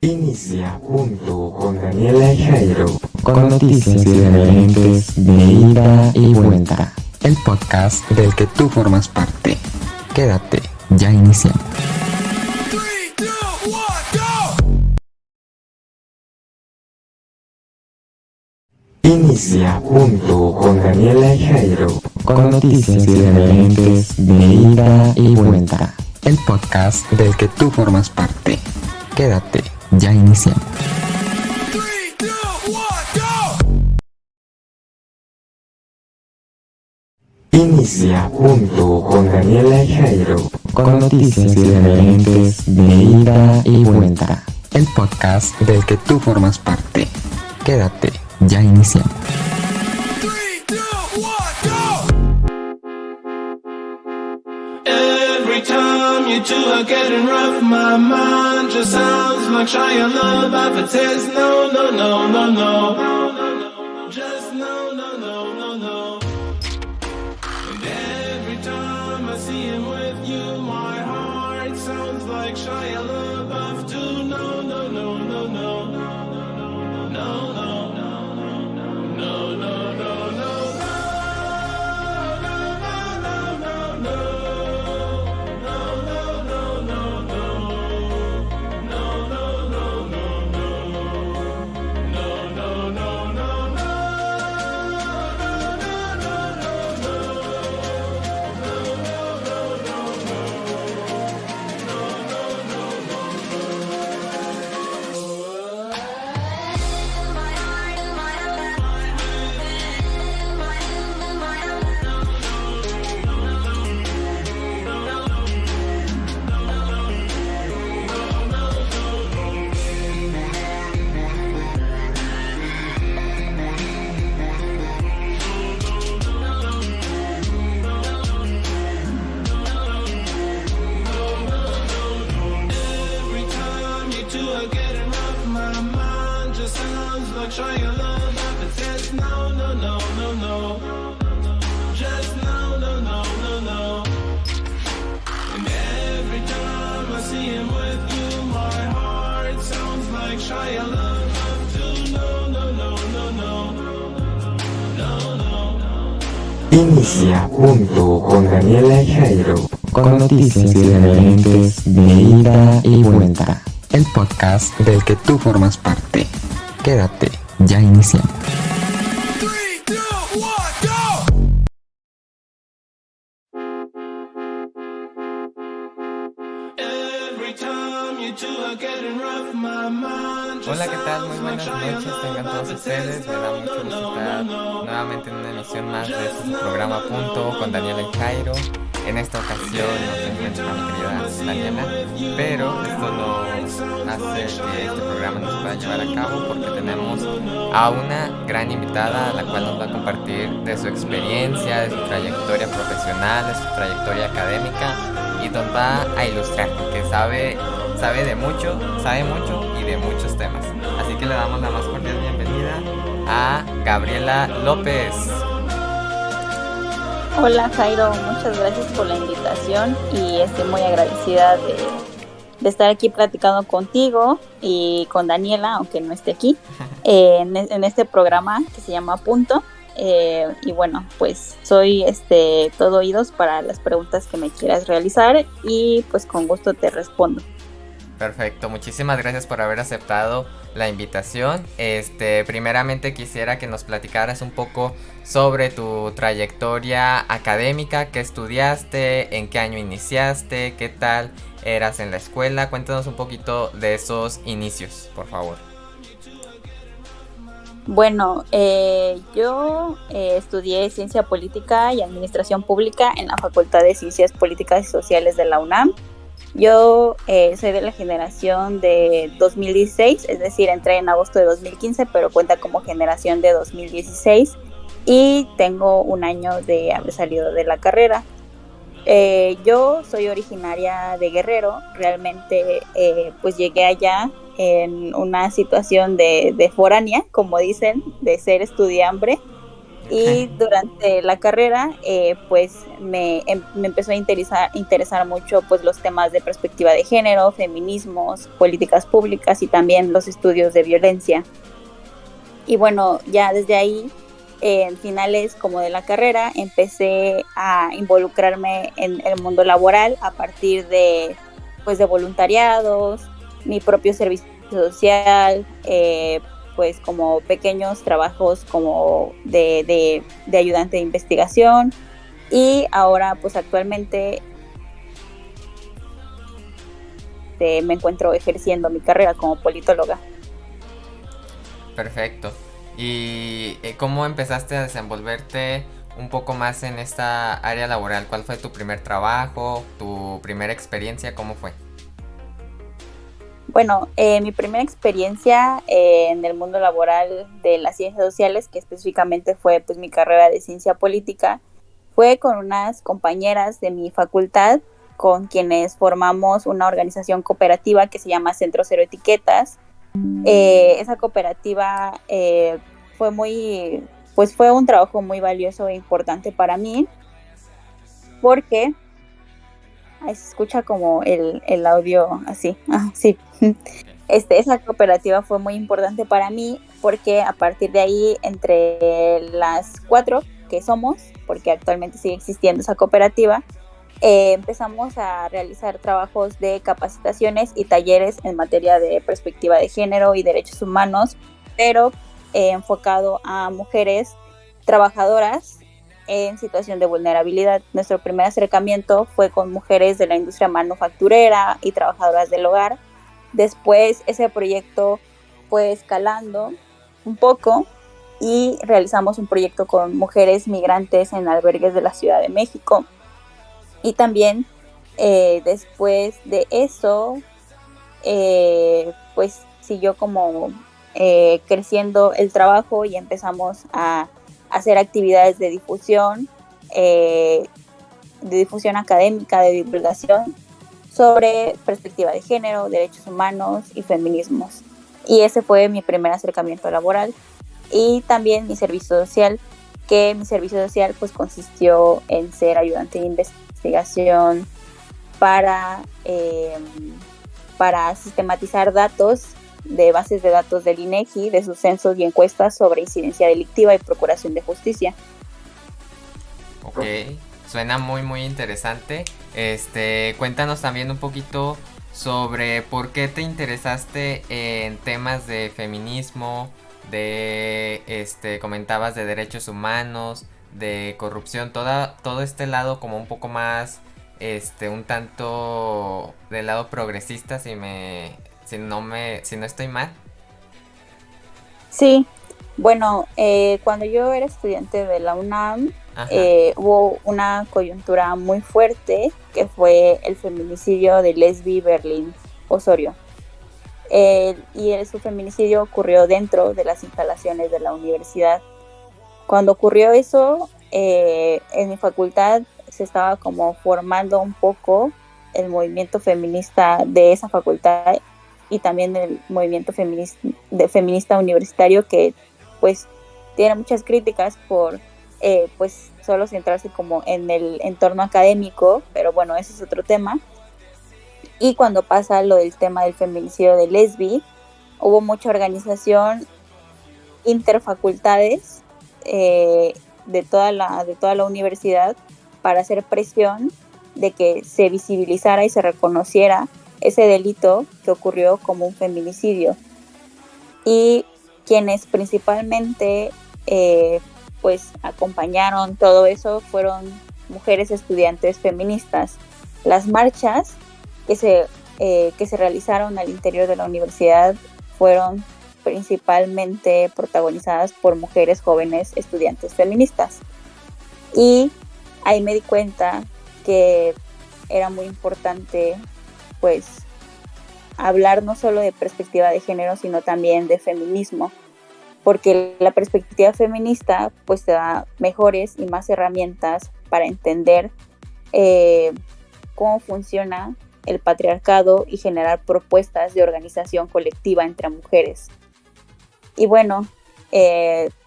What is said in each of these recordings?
Inicia junto con Daniela y Jairo con noticias irreverentes de ida y vuelta. El podcast del que tú formas parte. Quédate, ya iniciamos. Inicia junto con Daniela y Jairo con noticias irreverentes de ida y vuelta. El podcast del que tú formas parte. Quédate, ya iniciamos. Inicia junto con Daniela y Jairo con noticias irreverentes de ida y vuelta. El podcast del que tú formas parte. Quédate, ya iniciamos. Every time you two are getting rough, my mind just sounds like Shia LaBeouf. It says no, no, no, no, no, just no, no, no, no, no. And every time I see him with you, my heart sounds like Shia LaBeouf too. No, no, no, no, no, no, no, no, no, no, no. Inicia junto con Daniela y Jairo con noticias irreverentes de ida y vuelta. El podcast del que tú formas parte. Quédate, ya iniciamos. Hola, ¿qué tal? Muy buenas noches, tengan todos ustedes. Me da mucho gusto estar nuevamente en una emisión más de su programa Punto con Daniela y Jairo. En esta ocasión no se encuentra mi querida Daniela, pero esto no hace que este programa no se pueda llevar a cabo porque tenemos a una gran invitada a la cual nos va a compartir de su experiencia, de su trayectoria profesional, de su trayectoria académica y nos va a ilustrar porque sabe mucho y de muchos temas. Así que le damos la más cordial bienvenida a Gabriela López. Hola Jairo, muchas gracias por la invitación y estoy muy agradecida de estar aquí platicando contigo y con Daniela, aunque no esté aquí, en este programa que se llama Punto. Y bueno, pues soy todo oídos para las preguntas que me quieras realizar y pues con gusto te respondo. Perfecto, muchísimas gracias por haber aceptado la invitación. Primeramente quisiera que nos platicaras un poco sobre tu trayectoria académica, qué estudiaste, en qué año iniciaste, qué tal eras en la escuela. Cuéntanos un poquito de esos inicios, por favor. Bueno, yo estudié Ciencia Política y Administración Pública en la Facultad de Ciencias Políticas y Sociales de la UNAM. Yo soy de la generación de 2016, es decir, entré en agosto de 2015, pero cuenta como generación de 2016 y tengo un año de haber salido de la carrera. Yo soy originaria de Guerrero, realmente pues llegué allá en una situación de foránea, como dicen, de ser estudiambre. Y durante la carrera, pues me empezó a interesar mucho pues los temas de perspectiva de género, feminismos, políticas públicas y también los estudios de violencia. Y bueno, ya desde ahí, en finales como de la carrera, empecé a involucrarme en el mundo laboral a partir de, pues, de voluntariados, mi propio servicio social, pues como pequeños trabajos como de ayudante de investigación, y ahora pues actualmente me encuentro ejerciendo mi carrera como politóloga. Perfecto. ¿Y cómo empezaste a desenvolverte un poco más en esta área laboral? ¿Cuál fue tu primer trabajo, tu primera experiencia? ¿Cómo fue? Bueno, mi primera experiencia en el mundo laboral de las ciencias sociales, que específicamente fue pues mi carrera de ciencia política, fue con unas compañeras de mi facultad con quienes formamos una organización cooperativa que se llama Centro Cero Etiquetas. Esa cooperativa fue un trabajo muy valioso e importante para mí, porque ahí se escucha como el audio así. Sí. Esa cooperativa fue muy importante para mí porque a partir de ahí, entre las 4 que somos, porque actualmente sigue existiendo esa cooperativa, empezamos a realizar trabajos de capacitaciones y talleres en materia de perspectiva de género y derechos humanos, pero enfocado a mujeres trabajadoras en situación de vulnerabilidad. Nuestro primer acercamiento fue con mujeres de la industria manufacturera y trabajadoras del hogar. Después ese proyecto fue escalando un poco y realizamos un proyecto con mujeres migrantes en albergues de la Ciudad de México. Y también después de eso, pues siguió como creciendo el trabajo y empezamos a hacer actividades de difusión académica, de divulgación sobre perspectiva de género, derechos humanos y feminismos. Y ese fue mi primer acercamiento laboral. Y también mi servicio social, que mi servicio social pues consistió en ser ayudante de investigación para sistematizar datos de bases de datos del INEGI, de sus censos y encuestas sobre incidencia delictiva y procuración de justicia. Ok, suena muy muy interesante. Cuéntanos también un poquito sobre por qué te interesaste en temas de feminismo, comentabas de derechos humanos, de corrupción, todo este lado como un poco más, un tanto del lado progresista, si no estoy mal. Sí, bueno, cuando yo era estudiante de la UNAM, hubo una coyuntura muy fuerte que fue el feminicidio de Lesbi Berlín Osorio. Su feminicidio ocurrió dentro de las instalaciones de la universidad. Cuando ocurrió eso, en mi facultad se estaba como formando un poco el movimiento feminista de esa facultad y también el movimiento feminista universitario, que pues tiene muchas críticas por pues solo centrarse como en el entorno académico, pero bueno, ese es otro tema. Y cuando pasa lo del tema del feminicidio de Lesbi, hubo mucha organización interfacultades de toda la universidad para hacer presión de que se visibilizara y se reconociera ese delito que ocurrió como un feminicidio. Y quienes principalmente pues acompañaron todo eso fueron mujeres estudiantes feministas. Las marchas que se realizaron al interior de la universidad fueron principalmente protagonizadas por mujeres jóvenes estudiantes feministas. Y ahí me di cuenta que era muy importante pues hablar no solo de perspectiva de género, sino también de feminismo, porque la perspectiva feminista pues te da mejores y más herramientas para entender cómo funciona el patriarcado y generar propuestas de organización colectiva entre mujeres. Y bueno,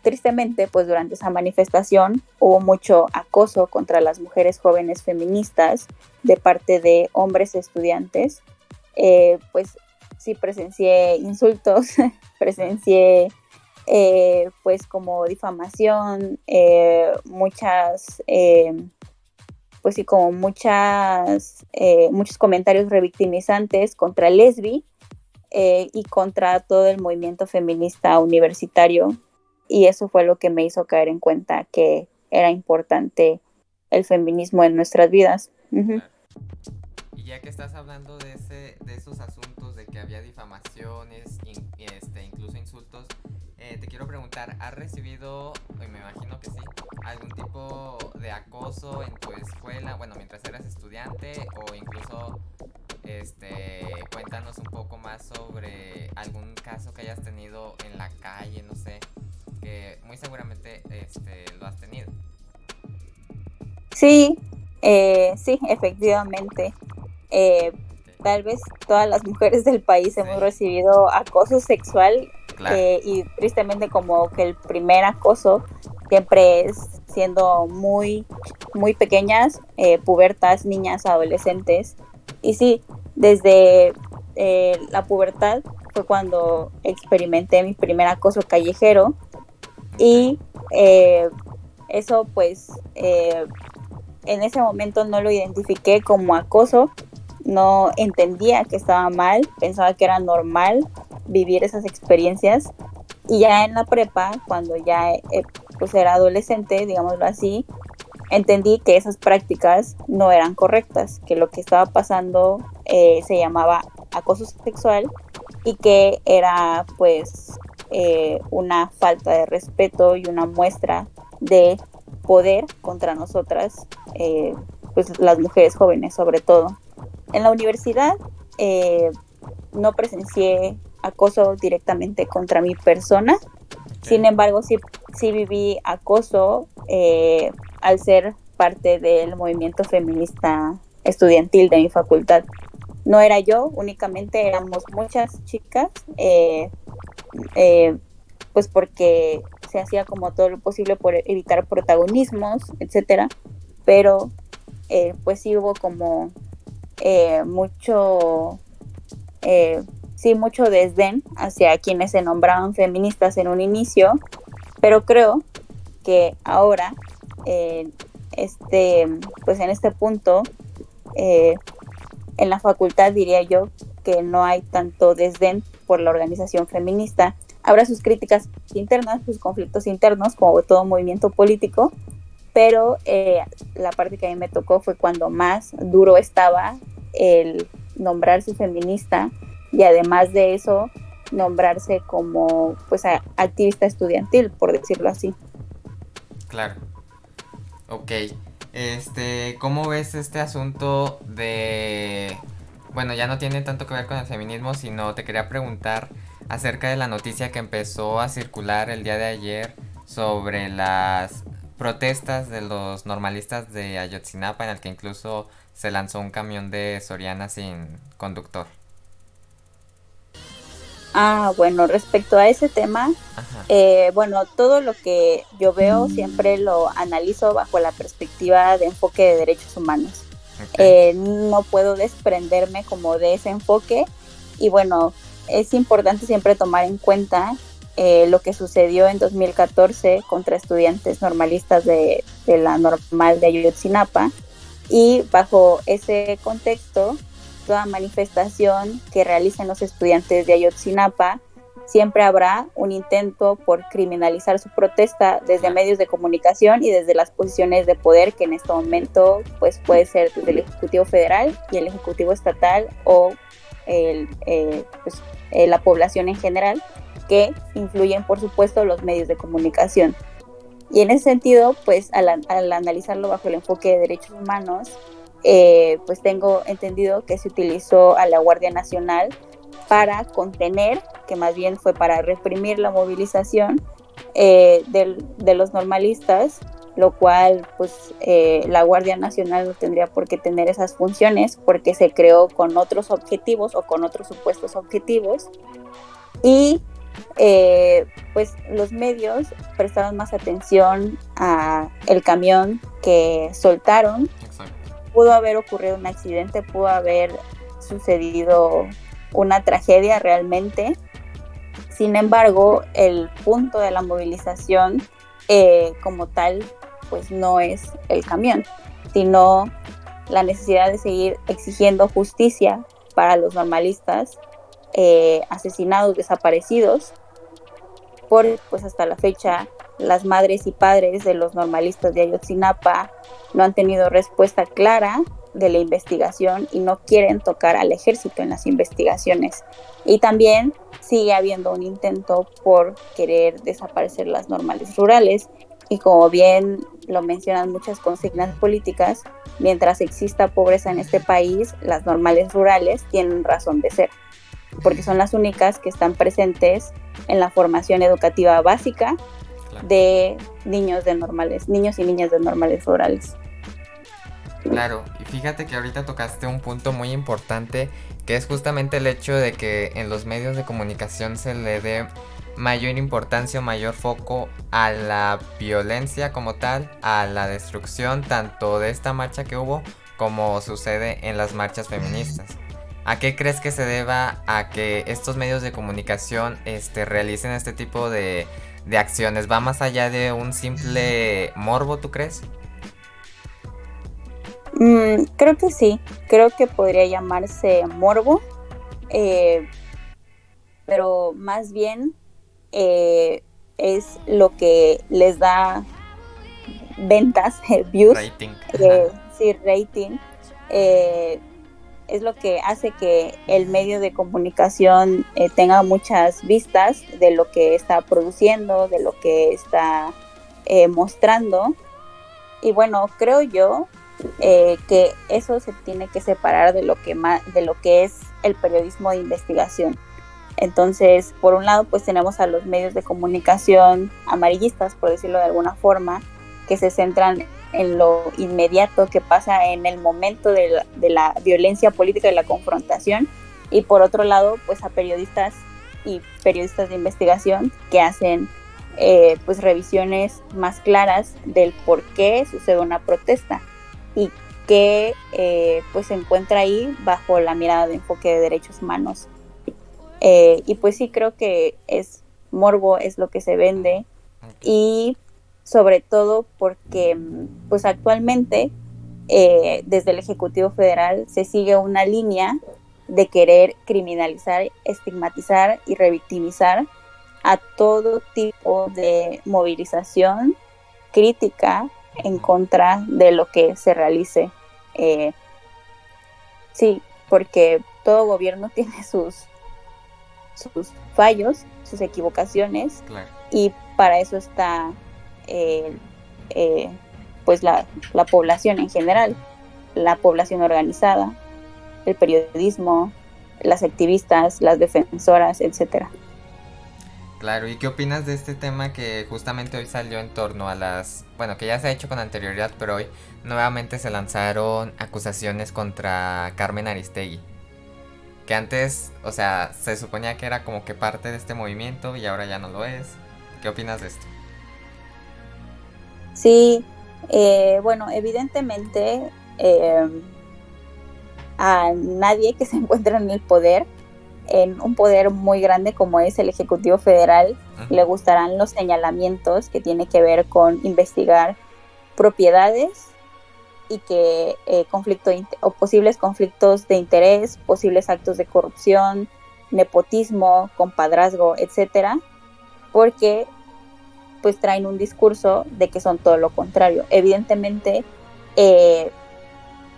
Tristemente, pues durante esa manifestación hubo mucho acoso contra las mujeres jóvenes feministas de parte de hombres estudiantes. Pues sí presencié insultos, presencié pues como difamación, muchas, pues sí, como muchos comentarios revictimizantes contra Lesbi, y contra todo el movimiento feminista universitario, y eso fue lo que me hizo caer en cuenta que era importante el feminismo en nuestras vidas. Uh-huh. Y ya que estás hablando de esos asuntos de que había difamaciones, incluso insultos, te quiero preguntar, ¿has recibido, y me imagino que sí, algún tipo de acoso en tu escuela, bueno, mientras eras estudiante, o incluso cuéntanos un poco más sobre algún caso que hayas tenido en la calle, no sé, que muy seguramente lo has tenido? Sí, sí, efectivamente. Tal vez todas las mujeres del país hemos recibido acoso sexual, claro. Y tristemente como que el primer acoso siempre es siendo muy, muy pequeñas, pubertas, niñas, adolescentes. Y sí, desde la pubertad fue cuando experimenté mi primer acoso callejero, y eso pues en ese momento no lo identifiqué como acoso, no entendía que estaba mal, pensaba que era normal vivir esas experiencias, y ya en la prepa, cuando ya pues era adolescente, digámoslo así, entendí que esas prácticas no eran correctas, que lo que estaba pasando se llamaba acoso sexual, y que era pues una falta de respeto y una muestra de poder contra nosotras, pues las mujeres jóvenes sobre todo. En la universidad no presencié acoso directamente contra mi persona, sin embargo sí viví acoso al ser parte del movimiento feminista estudiantil de mi facultad. No era yo únicamente, éramos muchas chicas, pues porque se hacía como todo lo posible por evitar protagonismos, etcétera, pero pues sí hubo como mucho desdén hacia quienes se nombraban feministas en un inicio, pero creo que ahora pues en este punto en la facultad diría yo que no hay tanto desdén por la organización feminista. Habrá sus críticas internas, sus conflictos internos, como todo movimiento político, pero la parte que a mí me tocó fue cuando más duro estaba el nombrarse feminista, y además de eso nombrarse como pues activista estudiantil, por decirlo así. Claro. Ok. ¿Cómo ves este asunto de... Bueno, ya no tiene tanto que ver con el feminismo, sino te quería preguntar acerca de la noticia que empezó a circular el día de ayer sobre las protestas de los normalistas de Ayotzinapa, en el que incluso se lanzó un camión de Soriana sin conductor? Bueno, respecto a ese tema, bueno, todo lo que yo veo siempre lo analizo bajo la perspectiva de enfoque de derechos humanos. Okay. No puedo desprenderme como de ese enfoque, y bueno, es importante siempre tomar en cuenta lo que sucedió en 2014 contra estudiantes normalistas de la normal de Ayotzinapa, y bajo ese contexto, toda manifestación que realicen los estudiantes de Ayotzinapa, siempre habrá un intento por criminalizar su protesta desde medios de comunicación y desde las posiciones de poder, que en este momento pues puede ser desde el Ejecutivo Federal y el Ejecutivo Estatal, o la población en general, que influyen por supuesto los medios de comunicación. Y en ese sentido, pues al analizarlo bajo el enfoque de derechos humanos, pues tengo entendido que se utilizó a la Guardia Nacional para contener, que más bien fue para reprimir la movilización de los normalistas, lo cual pues la Guardia Nacional no tendría por qué tener esas funciones, porque se creó con otros objetivos o con otros supuestos objetivos. Y pues los medios prestaron más atención a el camión que soltaron. Exacto. Pudo haber ocurrido un accidente, pudo haber sucedido una tragedia realmente. Sin embargo, el punto de la movilización como tal, pues no es el camión, sino la necesidad de seguir exigiendo justicia para los normalistas asesinados, desaparecidos, porque pues hasta la fecha las madres y padres de los normalistas de Ayotzinapa no han tenido respuesta clara de la investigación y no quieren tocar al ejército en las investigaciones. Y también sigue habiendo un intento por querer desaparecer las normales rurales, y como bien lo mencionan muchas consignas políticas, mientras exista pobreza en este país, las normales rurales tienen razón de ser, porque son las únicas que están presentes en la formación educativa básica de niños y niñas de normales rurales. Claro, y fíjate que ahorita tocaste un punto muy importante, que es justamente el hecho de que en los medios de comunicación se le dé mayor importancia o mayor foco a la violencia como tal, a la destrucción tanto de esta marcha que hubo como sucede en las marchas feministas. ¿A qué crees que se deba a que estos medios de comunicación realicen este tipo de acciones? ¿Va más allá de un simple morbo, tú crees? Creo que sí, creo que podría llamarse morbo, pero más bien es lo que les da ventas, views, Rating. Sí, rating, es lo que hace que el medio de comunicación tenga muchas vistas de lo que está produciendo, de lo que está mostrando. Y bueno, creo yo que eso se tiene que separar de lo que es el periodismo de investigación. Entonces, por un lado, pues tenemos a los medios de comunicación amarillistas, por decirlo de alguna forma, que se centran en lo inmediato que pasa en el momento de la violencia política y la confrontación, y por otro lado, pues a periodistas de investigación que hacen pues revisiones más claras del por qué sucede una protesta y que pues se encuentra ahí bajo la mirada de enfoque de derechos humanos. Y pues sí, creo que es morbo, es lo que se vende, y sobre todo porque pues actualmente desde el Ejecutivo Federal se sigue una línea de querer criminalizar, estigmatizar y revictimizar a todo tipo de movilización crítica en contra de lo que se realice. Sí, porque todo gobierno tiene sus fallos, sus equivocaciones, Claro. Y para eso está pues la población en general, la población organizada, el periodismo, las activistas, las defensoras, etcétera. Claro, ¿y qué opinas de este tema que justamente hoy salió en torno a que ya se ha hecho con anterioridad, pero hoy nuevamente se lanzaron acusaciones contra Carmen Aristegui? Que antes, o sea, se suponía que era como que parte de este movimiento y ahora ya no lo es. ¿Qué opinas de esto? Sí, bueno, evidentemente a nadie que se encuentra en el poder, en un poder muy grande como es el Ejecutivo Federal, le gustarán los señalamientos que tiene que ver con investigar propiedades y que posibles conflictos de interés, posibles actos de corrupción, nepotismo, compadrazgo, etcétera, porque pues traen un discurso de que son todo lo contrario. Evidentemente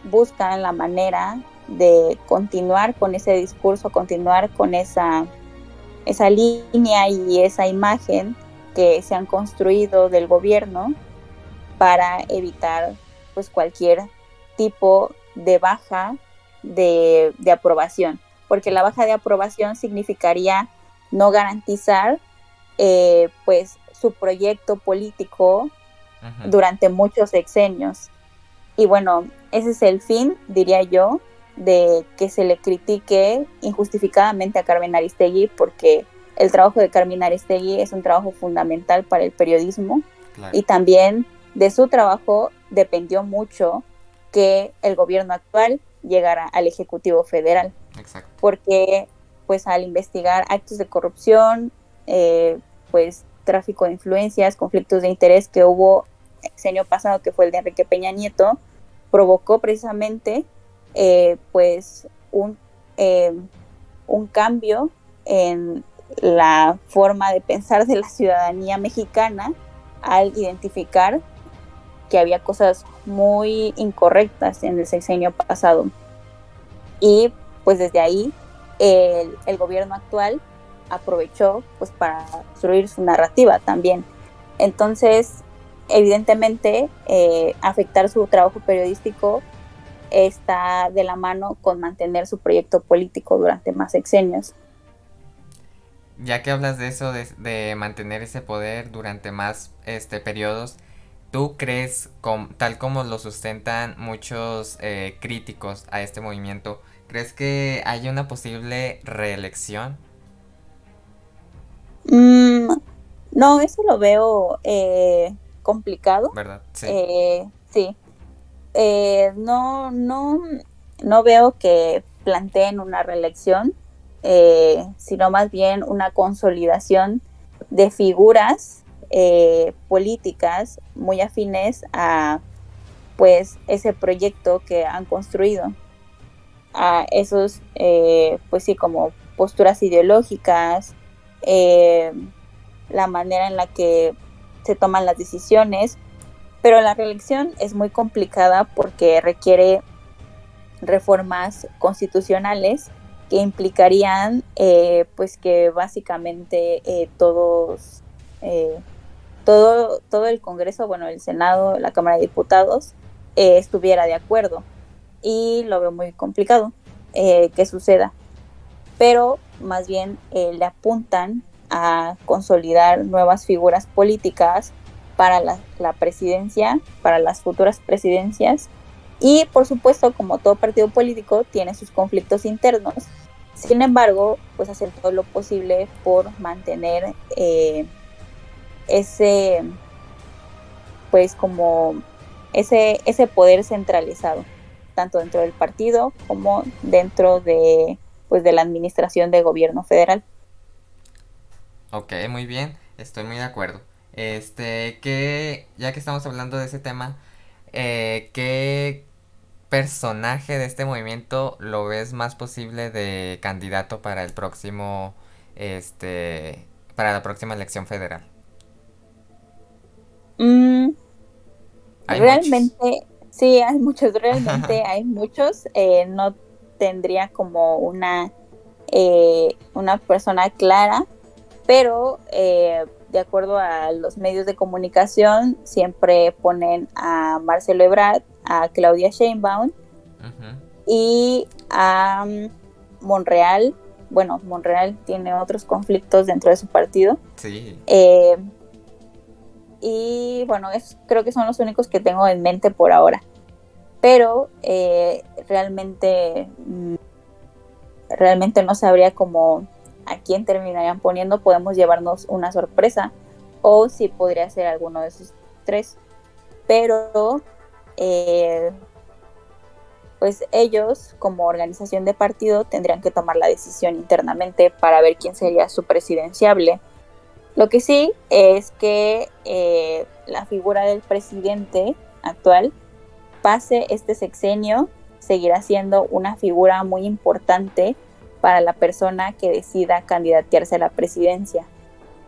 buscan la manera de continuar con ese discurso, continuar con esa línea y esa imagen que se han construido del gobierno para evitar pues cualquier tipo de baja de aprobación, porque la baja de aprobación significaría no garantizar pues su proyecto político durante muchos sexenios. Y bueno, ese es el fin, diría yo, de que se le critique injustificadamente a Carmen Aristegui, porque el trabajo de Carmina Aristegui es un trabajo fundamental para el periodismo, Claro. y también de su trabajo dependió mucho que el gobierno actual llegara al Ejecutivo Federal, Exacto. porque pues al investigar actos de corrupción, pues tráfico de influencias, conflictos de interés que hubo el año pasado, que fue el de Enrique Peña Nieto, provocó precisamente pues un cambio en la forma de pensar de la ciudadanía mexicana al identificar que había cosas muy incorrectas en el sexenio pasado. Y pues desde ahí el gobierno actual aprovechó pues para construir su narrativa también. Entonces, evidentemente, afectar su trabajo periodístico está de la mano con mantener su proyecto político durante más sexenios. Ya que hablas de eso, de mantener ese poder durante más periodos, ¿tú crees, tal como lo sustentan muchos críticos a este movimiento, crees que hay una posible reelección? No, eso lo veo complicado. ¿Verdad? Sí. Sí. No veo que planteen una reelección, sino más bien una consolidación de figuras políticas muy afines a pues ese proyecto que han construido, a esos pues sí, como posturas ideológicas, la manera en la que se toman las decisiones. Pero la reelección es muy complicada porque requiere reformas constitucionales que implicarían pues que básicamente todo el Congreso, bueno, el Senado, la Cámara de Diputados, estuviera de acuerdo, y lo veo muy complicado que suceda. Pero más bien le apuntan a consolidar nuevas figuras políticas para la presidencia, para las futuras presidencias, y por supuesto, como todo partido político, tiene sus conflictos internos. Sin embargo, pues hacer todo lo posible por mantener ese poder centralizado, tanto dentro del partido como dentro de la administración de gobierno federal. Ok, muy bien, estoy muy de acuerdo. Ya que estamos hablando de ese tema, ¿qué personaje de este movimiento lo ves más posible de candidato para el próximo, para la próxima elección federal? Realmente, muchos. Sí, hay muchos, realmente hay muchos. No tendría como una persona clara, pero de acuerdo a los medios de comunicación, siempre ponen a Marcelo Ebrard, a Claudia Sheinbaum y a Monreal. Bueno, Monreal tiene otros conflictos dentro de su partido. Sí. Y bueno, creo que son los únicos que tengo en mente por ahora. Pero realmente no sabría cómo a quién terminarían poniendo. Podemos llevarnos una sorpresa, o si podría ser alguno de esos tres. Pero pues ellos, como organización de partido, tendrían que tomar la decisión internamente para ver quién sería su presidenciable. Lo que sí es que la figura del presidente actual, pase este sexenio, seguirá siendo una figura muy importante para la persona que decida candidatearse a la presidencia.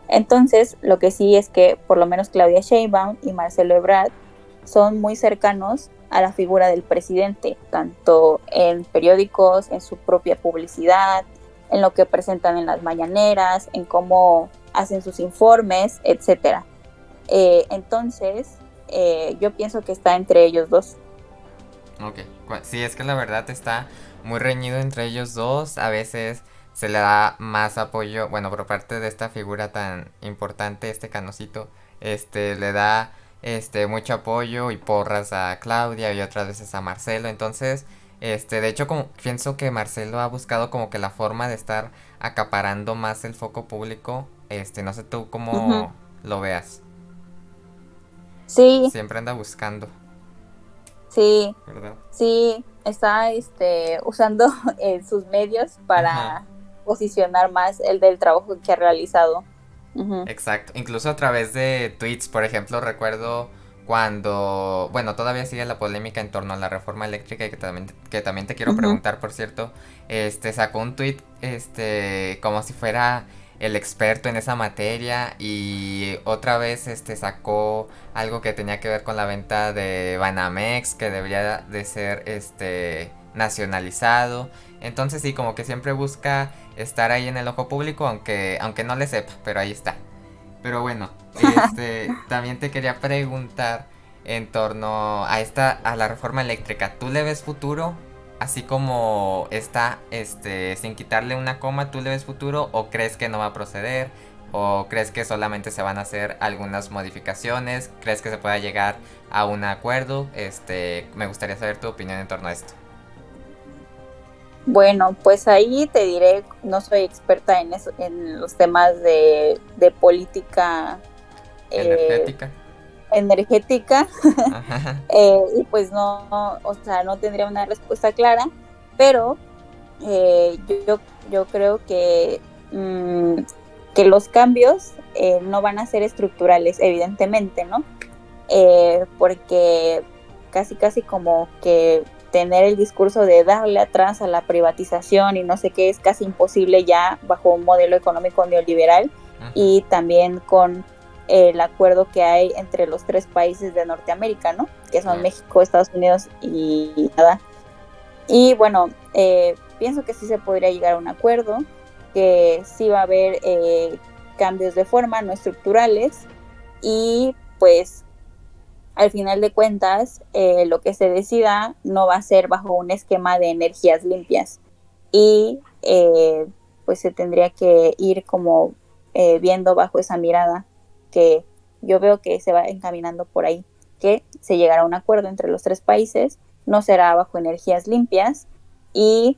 Entonces, lo que sí es que por lo menos Claudia Sheinbaum y Marcelo Ebrard son muy cercanos a la figura del presidente, tanto en periódicos, en su propia publicidad, en lo que presentan en las mañaneras, en cómo hacen sus informes, etcétera. Entonces, yo pienso que está entre ellos dos. Ok, sí, es que la verdad está muy reñido entre ellos dos. A veces se le da más apoyo, bueno, por parte de esta figura tan importante, Canosito, le da mucho apoyo y porras a Claudia, y otras veces a Marcelo. Entonces De hecho, como pienso que Marcelo ha buscado como que la forma de estar acaparando más el foco público. No sé tú Ujú. cómo lo veas. Sí, Siempre anda buscando, sí, ¿verdad? sí, está usando sus medios Ajá. para posicionar más el del trabajo que ha realizado. Ujú, Exacto, incluso a través de tweets, por ejemplo, recuerdo cuando, bueno, todavía sigue la polémica en torno a la reforma eléctrica y que también te quiero ujú. preguntar, por cierto, sacó un tweet, como si fuera el experto en esa materia y otra vez, sacó algo que tenía que ver con la venta de Banamex, que debería de ser, nacionalizado. Entonces sí, como que siempre busca estar ahí en el ojo público, aunque no le sepa, pero ahí está. Pero bueno, también te quería preguntar en torno a la reforma eléctrica. ¿Tú le ves futuro? Así como está, sin quitarle una coma, ¿tú le ves futuro o crees que no va a proceder? ¿O crees que solamente se van a hacer algunas modificaciones? ¿Crees que se pueda llegar a un acuerdo? Me gustaría saber tu opinión en torno a esto. Bueno, pues ahí te diré, no soy experta en eso, en los temas de política eh, ¿Energética? energética. Ajá. Y pues no, o sea, no tendría una respuesta clara, pero eh, yo, yo creo mm, que los cambios no van a ser estructurales, evidentemente, ¿no? Porque casi como que tener el discurso de darle atrás a la privatización y no sé qué es casi imposible ya bajo un modelo económico neoliberal Ujú. y también con el acuerdo que hay entre los tres países de Norteamérica, ¿no? Que son Claro. México, Estados Unidos y Canadá. Y bueno, pienso que sí se podría llegar a un acuerdo, que sí va a haber cambios de forma, no estructurales, y pues al final de cuentas lo que se decida no va a ser bajo un esquema de energías limpias y pues se tendría que ir como viendo bajo esa mirada que yo veo que se va encaminando por ahí, que se llegará a un acuerdo entre los tres países, no será bajo energías limpias y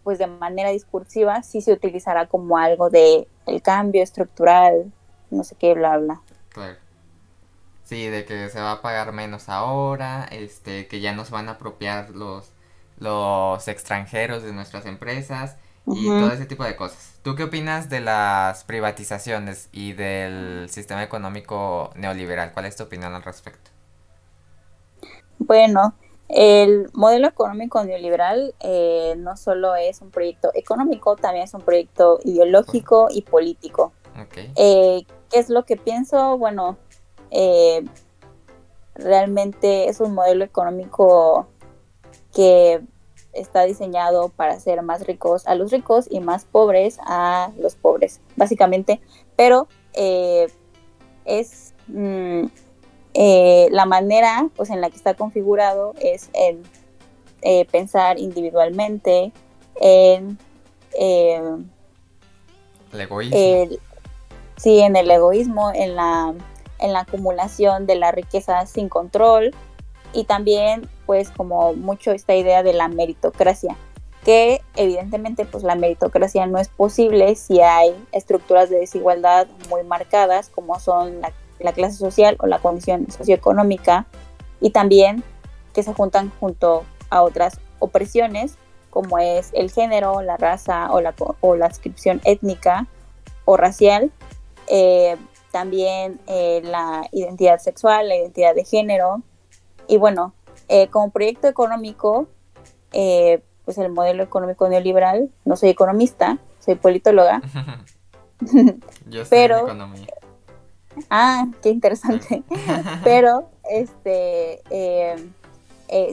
pues de manera discursiva sí se utilizará como algo de el cambio estructural, no sé qué, bla, bla. Claro. Sí, de que se va a pagar menos ahora, que ya nos van a apropiar los extranjeros de nuestras empresas y todo Ujú. ese tipo de cosas. ¿Tú qué opinas de las privatizaciones y del sistema económico neoliberal? ¿Cuál es tu opinión al respecto? Bueno, el modelo económico neoliberal no solo es un proyecto económico, también es un proyecto ideológico y político. Ok. ¿Qué es lo que pienso? Bueno, eh, realmente es un modelo económico que está diseñado para hacer más ricos a los ricos y más pobres a los pobres, básicamente. Pero es la manera pues, en la que está configurado es en pensar individualmente, en, eh, El egoísmo. el, sí, en el egoísmo, en la acumulación de la riqueza sin control y también pues como mucho esta idea de la meritocracia, que evidentemente pues la meritocracia no es posible si hay estructuras de desigualdad muy marcadas como son la clase social o la condición socioeconómica y también que se juntan junto a otras opresiones como es el género, la raza o la adscripción étnica o racial, eh, también la identidad sexual, la identidad de género. Y bueno, como proyecto económico, pues el modelo económico neoliberal, no soy economista, soy politóloga, Yo estoy en pero, economía. qué Sí. interesante, pero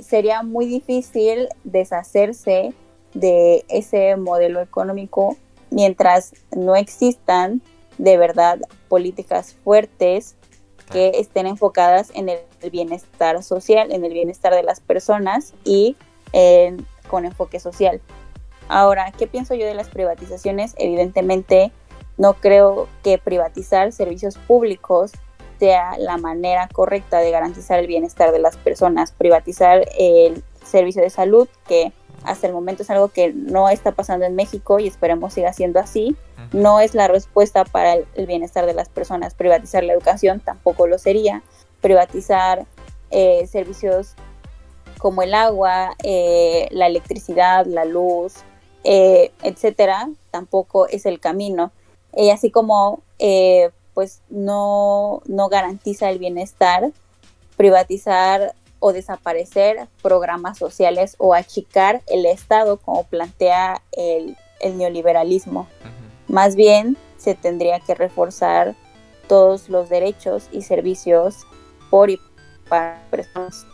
sería muy difícil deshacerse de ese modelo económico mientras no existan de verdad políticas fuertes Claro. que estén enfocadas en el bienestar social, en el bienestar de las personas y con enfoque social. Ahora, ¿qué pienso yo de las privatizaciones? Evidentemente, no creo que privatizar servicios públicos sea la manera correcta de garantizar el bienestar de las personas. Privatizar servicio de salud, que hasta el momento es algo que no está pasando en México y esperemos siga siendo así. No es la respuesta para el bienestar de las personas. Privatizar la educación tampoco lo sería. Privatizar servicios como el agua, la electricidad, la luz, etcétera, tampoco es el camino. Así como pues no garantiza el bienestar, privatizar o desaparecer programas sociales o achicar el Estado, como plantea el neoliberalismo. Más bien se tendría que reforzar todos los derechos y servicios por y para personas.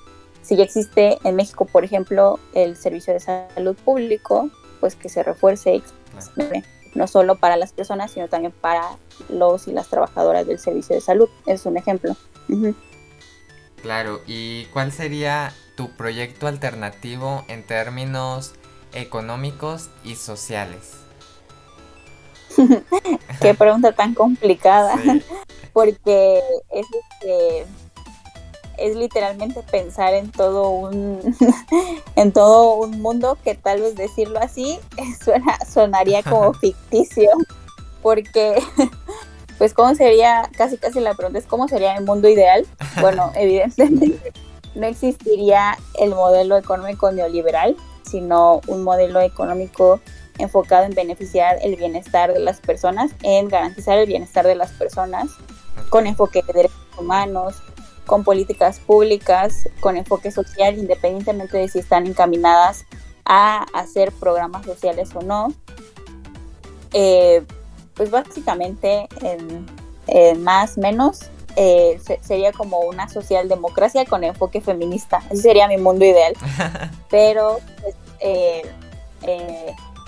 Si ya existe en México, por ejemplo, el servicio de salud público, pues que se refuerce, no solo para las personas, sino también para los y las trabajadoras del servicio de salud. Es un ejemplo. Claro, ¿y cuál sería tu proyecto alternativo en términos económicos y sociales? Qué pregunta tan complicada. Sí. Porque es literalmente pensar en todo un mundo que tal vez decirlo así sonaría como ficticio, porque pues cómo sería, casi la pregunta es cómo sería el mundo ideal. Bueno, evidentemente no existiría el modelo económico neoliberal, sino un modelo económico enfocado en beneficiar el bienestar de las personas, en garantizar el bienestar de las personas, con enfoque de derechos humanos, con políticas públicas, con enfoque social, independientemente de si están encaminadas a hacer programas sociales o no. Pues básicamente, más o menos, sería como una socialdemocracia con enfoque feminista. Ese sería mi mundo ideal. Pero pues,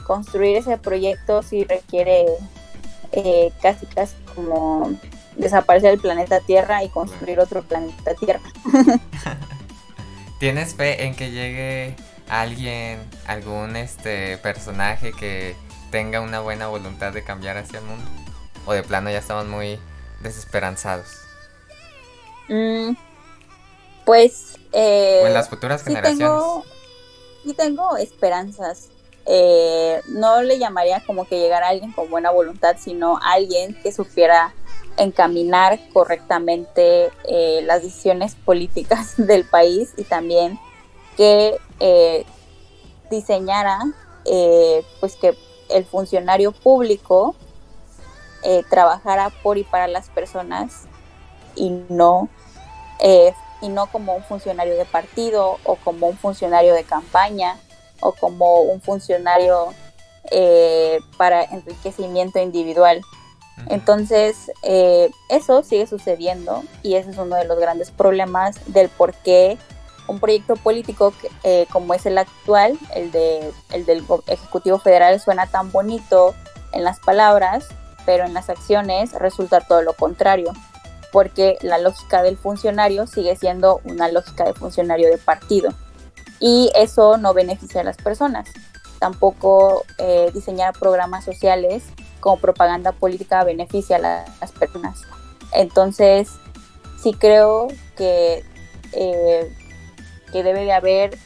construir ese proyecto sí requiere casi como desaparecer el planeta Tierra y construir otro planeta Tierra. ¿Tienes fe en que llegue algún personaje que tenga una buena voluntad de cambiar hacia el mundo? ¿O de plano ya estamos muy desesperanzados? Pues o en las futuras generaciones. Sí tengo esperanzas. No le llamaría como que llegara alguien con buena voluntad, sino alguien que supiera encaminar correctamente las decisiones políticas del país, y también que diseñara pues que el funcionario público trabajara por y para las personas y no como un funcionario de partido o como un funcionario de campaña o como un funcionario para enriquecimiento individual. Entonces, eso sigue sucediendo, y ese es uno de los grandes problemas del por qué un proyecto político como es el actual, el del Ejecutivo Federal, suena tan bonito en las palabras, pero en las acciones resulta todo lo contrario, porque la lógica del funcionario sigue siendo una lógica de funcionario de partido, y eso no beneficia a las personas. Tampoco diseñar programas sociales como propaganda política beneficia a las personas. Entonces, sí creo que debe de haber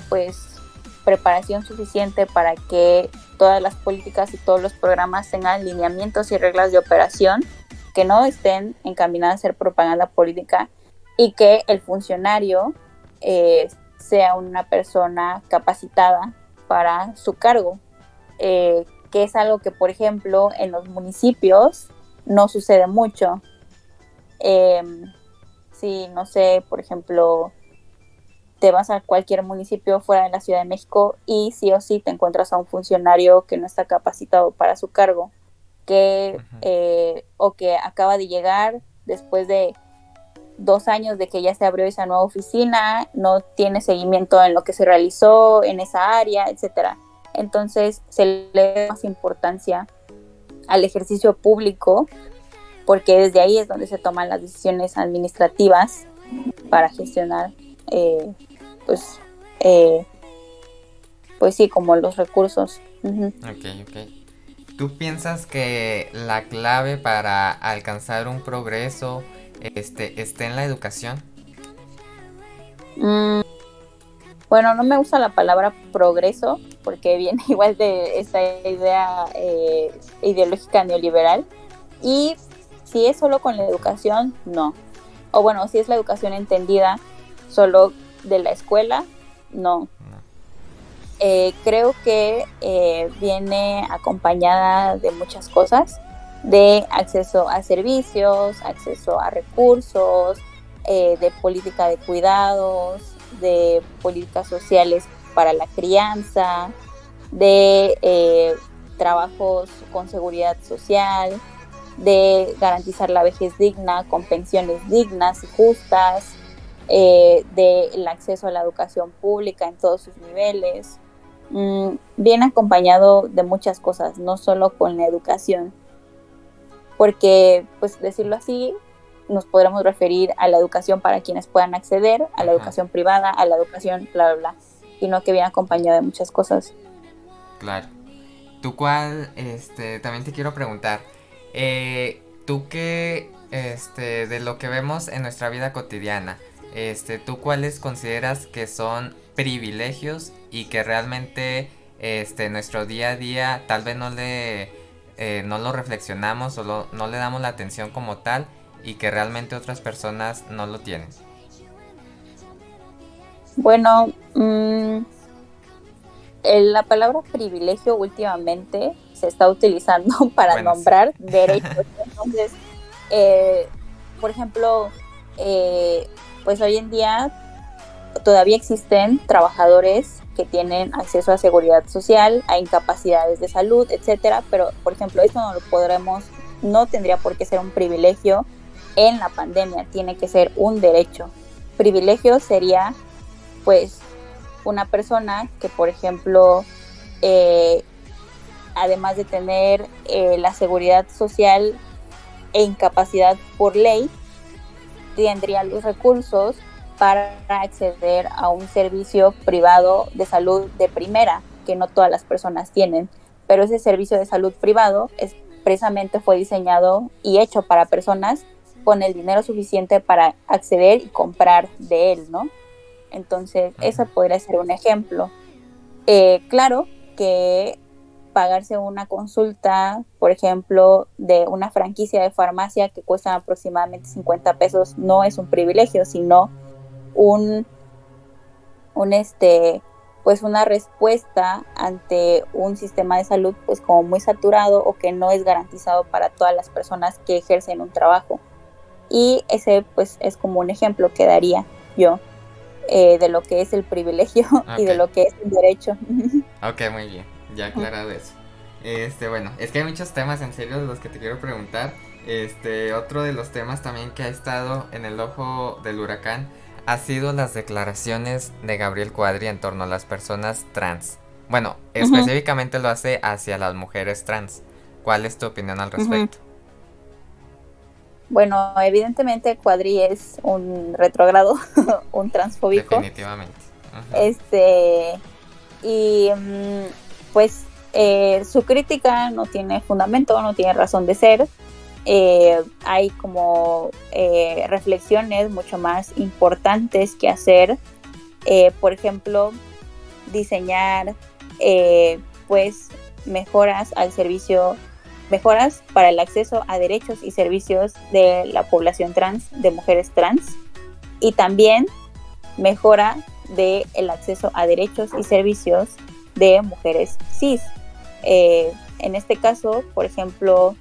pues preparación suficiente para que todas las políticas y todos los programas tengan lineamientos y reglas de operación que no estén encaminadas a hacer propaganda política, y que el funcionario sea una persona capacitada para su cargo, que es algo que, por ejemplo, en los municipios no sucede mucho. Si, no sé, por ejemplo, te vas a cualquier municipio fuera de la Ciudad de México y sí o sí te encuentras a un funcionario que no está capacitado para su cargo, o que acaba de llegar después de 2 años de que ya se abrió esa nueva oficina, no tiene seguimiento en lo que se realizó en esa área, etcétera. Entonces se le da más importancia al ejercicio público, porque desde ahí es donde se toman las decisiones administrativas para gestionar pues sí, como los recursos. Ok. ¿Tú piensas que la clave para alcanzar un progreso esté en la educación? Bueno, no me gusta la palabra progreso porque viene igual de esta idea ideológica neoliberal. Y si es solo con la educación, no. O bueno, si es la educación entendida solo de la escuela, no. Creo que viene acompañada de muchas cosas, de acceso a servicios, acceso a recursos, de política de cuidados, de políticas sociales para la crianza, de trabajos con seguridad social, de garantizar la vejez digna, con pensiones dignas y justas, del acceso a la educación pública en todos sus niveles. Viene acompañado de muchas cosas, no solo con la educación, porque, pues decirlo así, nos podremos referir a la educación para quienes puedan acceder, a la educación privada, a la educación bla, bla, bla, sino que viene acompañado de muchas cosas. Claro. ¿Tú cuál, también te quiero preguntar, tú qué, de lo que vemos en nuestra vida cotidiana, tú cuáles consideras que son privilegios y que realmente, nuestro día a día tal vez no lo reflexionamos o no le damos la atención como tal y que realmente otras personas no lo tienen? Bueno, la palabra privilegio últimamente se está utilizando para nombrar derechos. Entonces, por ejemplo, pues hoy en día todavía existen trabajadores que tienen acceso a seguridad social, a incapacidades de salud, etcétera, pero por ejemplo esto no tendría por qué ser un privilegio en la pandemia, tiene que ser un derecho. Privilegio sería pues una persona que, por ejemplo, además de tener la seguridad social e incapacidad por ley, tendría los recursos para acceder a un servicio privado de salud de primera, que no todas las personas tienen, pero ese servicio de salud privado precisamente fue diseñado y hecho para personas con el dinero suficiente para acceder y comprar de él, ¿no? Entonces, eso podría ser un ejemplo. Claro que pagarse una consulta, por ejemplo, de una franquicia de farmacia que cuesta aproximadamente 50 pesos, no es un privilegio, sino pues una respuesta ante un sistema de salud pues como muy saturado o que no es garantizado para todas las personas que ejercen un trabajo. Y ese pues es como un ejemplo que daría yo de lo que es el privilegio y de lo que es el derecho. Ok, muy bien, ya aclarado eso. Bueno, es que hay muchos temas en serio de los que te quiero preguntar. Otro de los temas también que ha estado en el ojo del huracán ha sido las declaraciones de Gabriel Cuadri en torno a las personas trans. Bueno, específicamente lo hace hacia las mujeres trans. ¿Cuál es tu opinión al respecto? Bueno, evidentemente Cuadri es un retrógrado, un transfóbico. Definitivamente. Y pues su crítica no tiene fundamento, no tiene razón de ser. Hay como reflexiones mucho más importantes que hacer. Por ejemplo, diseñar pues mejoras al servicio, mejoras para el acceso a derechos y servicios de la población trans, de mujeres trans, y también mejora del acceso a derechos y servicios de mujeres cis. En este caso, por ejemplo,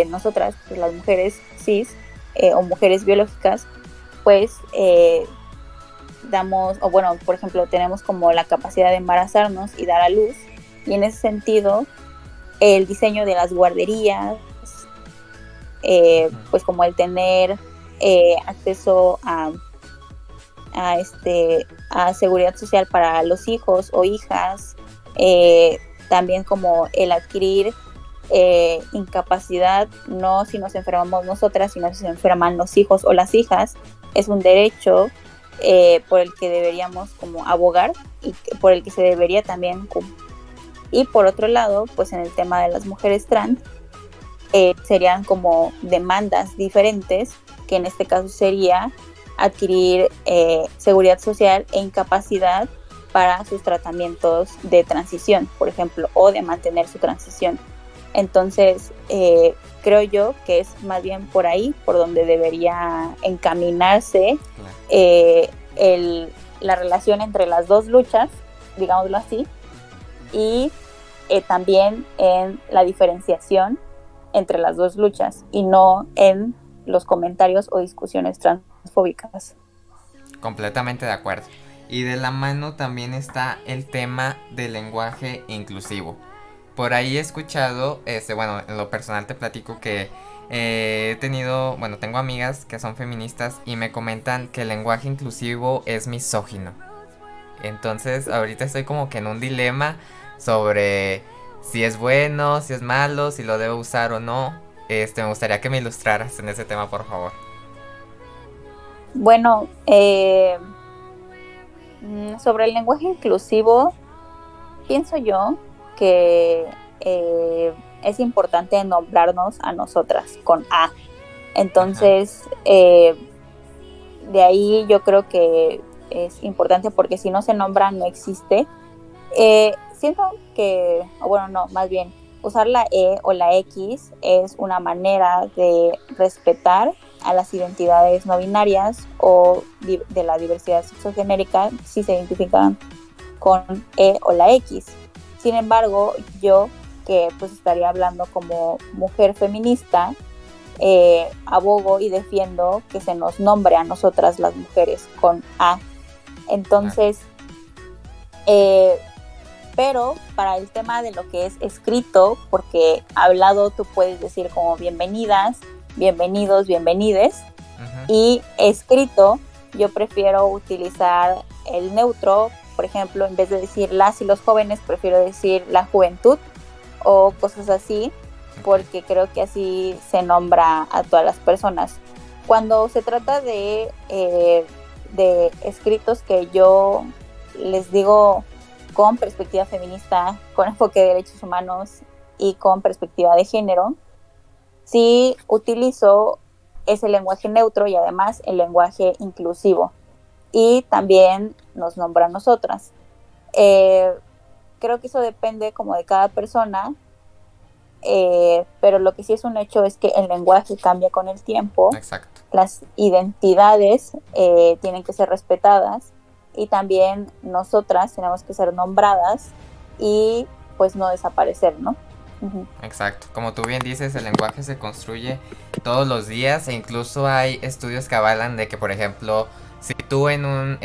nosotras, pues, las mujeres cis o mujeres biológicas, pues por ejemplo, tenemos como la capacidad de embarazarnos y dar a luz, y en ese sentido el diseño de las guarderías, pues como el tener acceso a seguridad social para los hijos o hijas, también como el adquirir incapacidad, no si nos enfermamos nosotras, sino si se enferman los hijos o las hijas, es un derecho por el que deberíamos como abogar y por el que se debería también cumplir. Y por otro lado, pues en el tema de las mujeres trans, serían como demandas diferentes, que en este caso sería adquirir seguridad social e incapacidad para sus tratamientos de transición, por ejemplo, o de mantener su transición. Entonces, creo yo que es más bien por ahí por donde debería encaminarse la relación entre las dos luchas, digámoslo así, y también en la diferenciación entre las dos luchas y no en los comentarios o discusiones transfóbicas. Completamente de acuerdo. Y de la mano también está el tema del lenguaje inclusivo. Por ahí he escuchado, bueno, en lo personal te platico que tengo amigas que son feministas y me comentan que el lenguaje inclusivo es misógino. Entonces ahorita estoy como que en un dilema sobre si es bueno, si es malo, si lo debo usar o no. Me gustaría que me ilustraras en ese tema, por favor. Bueno, sobre el lenguaje inclusivo, pienso yo que es importante nombrarnos a nosotras con A. Entonces, de ahí yo creo que es importante porque si no se nombra no existe. Siento que, más bien, usar la E o la X es una manera de respetar a las identidades no binarias o de la diversidad sexogenérica si se identifican con E o la X. Sin embargo, yo que pues estaría hablando como mujer feminista, abogo y defiendo que se nos nombre a nosotras las mujeres con A. Entonces, pero para el tema de lo que es escrito, porque hablado tú puedes decir como bienvenidas, bienvenidos, bienvenides, y escrito yo prefiero utilizar el neutro. Por ejemplo, en vez de decir las y los jóvenes, prefiero decir la juventud o cosas así, porque creo que así se nombra a todas las personas. Cuando se trata de escritos que yo les digo con perspectiva feminista, con enfoque de derechos humanos y con perspectiva de género, sí utilizo ese lenguaje neutro y además el lenguaje inclusivo. Y también nos nombra a nosotras. Creo que eso depende como de cada persona, pero lo que sí es un hecho es que el lenguaje cambia con el tiempo. Exacto. Las identidades tienen que ser respetadas y también nosotras tenemos que ser nombradas y pues no desaparecer, ¿no? Uh-huh. Exacto. Como tú bien dices, el lenguaje se construye todos los días e incluso hay estudios que avalan de que, por ejemplo, si tú en un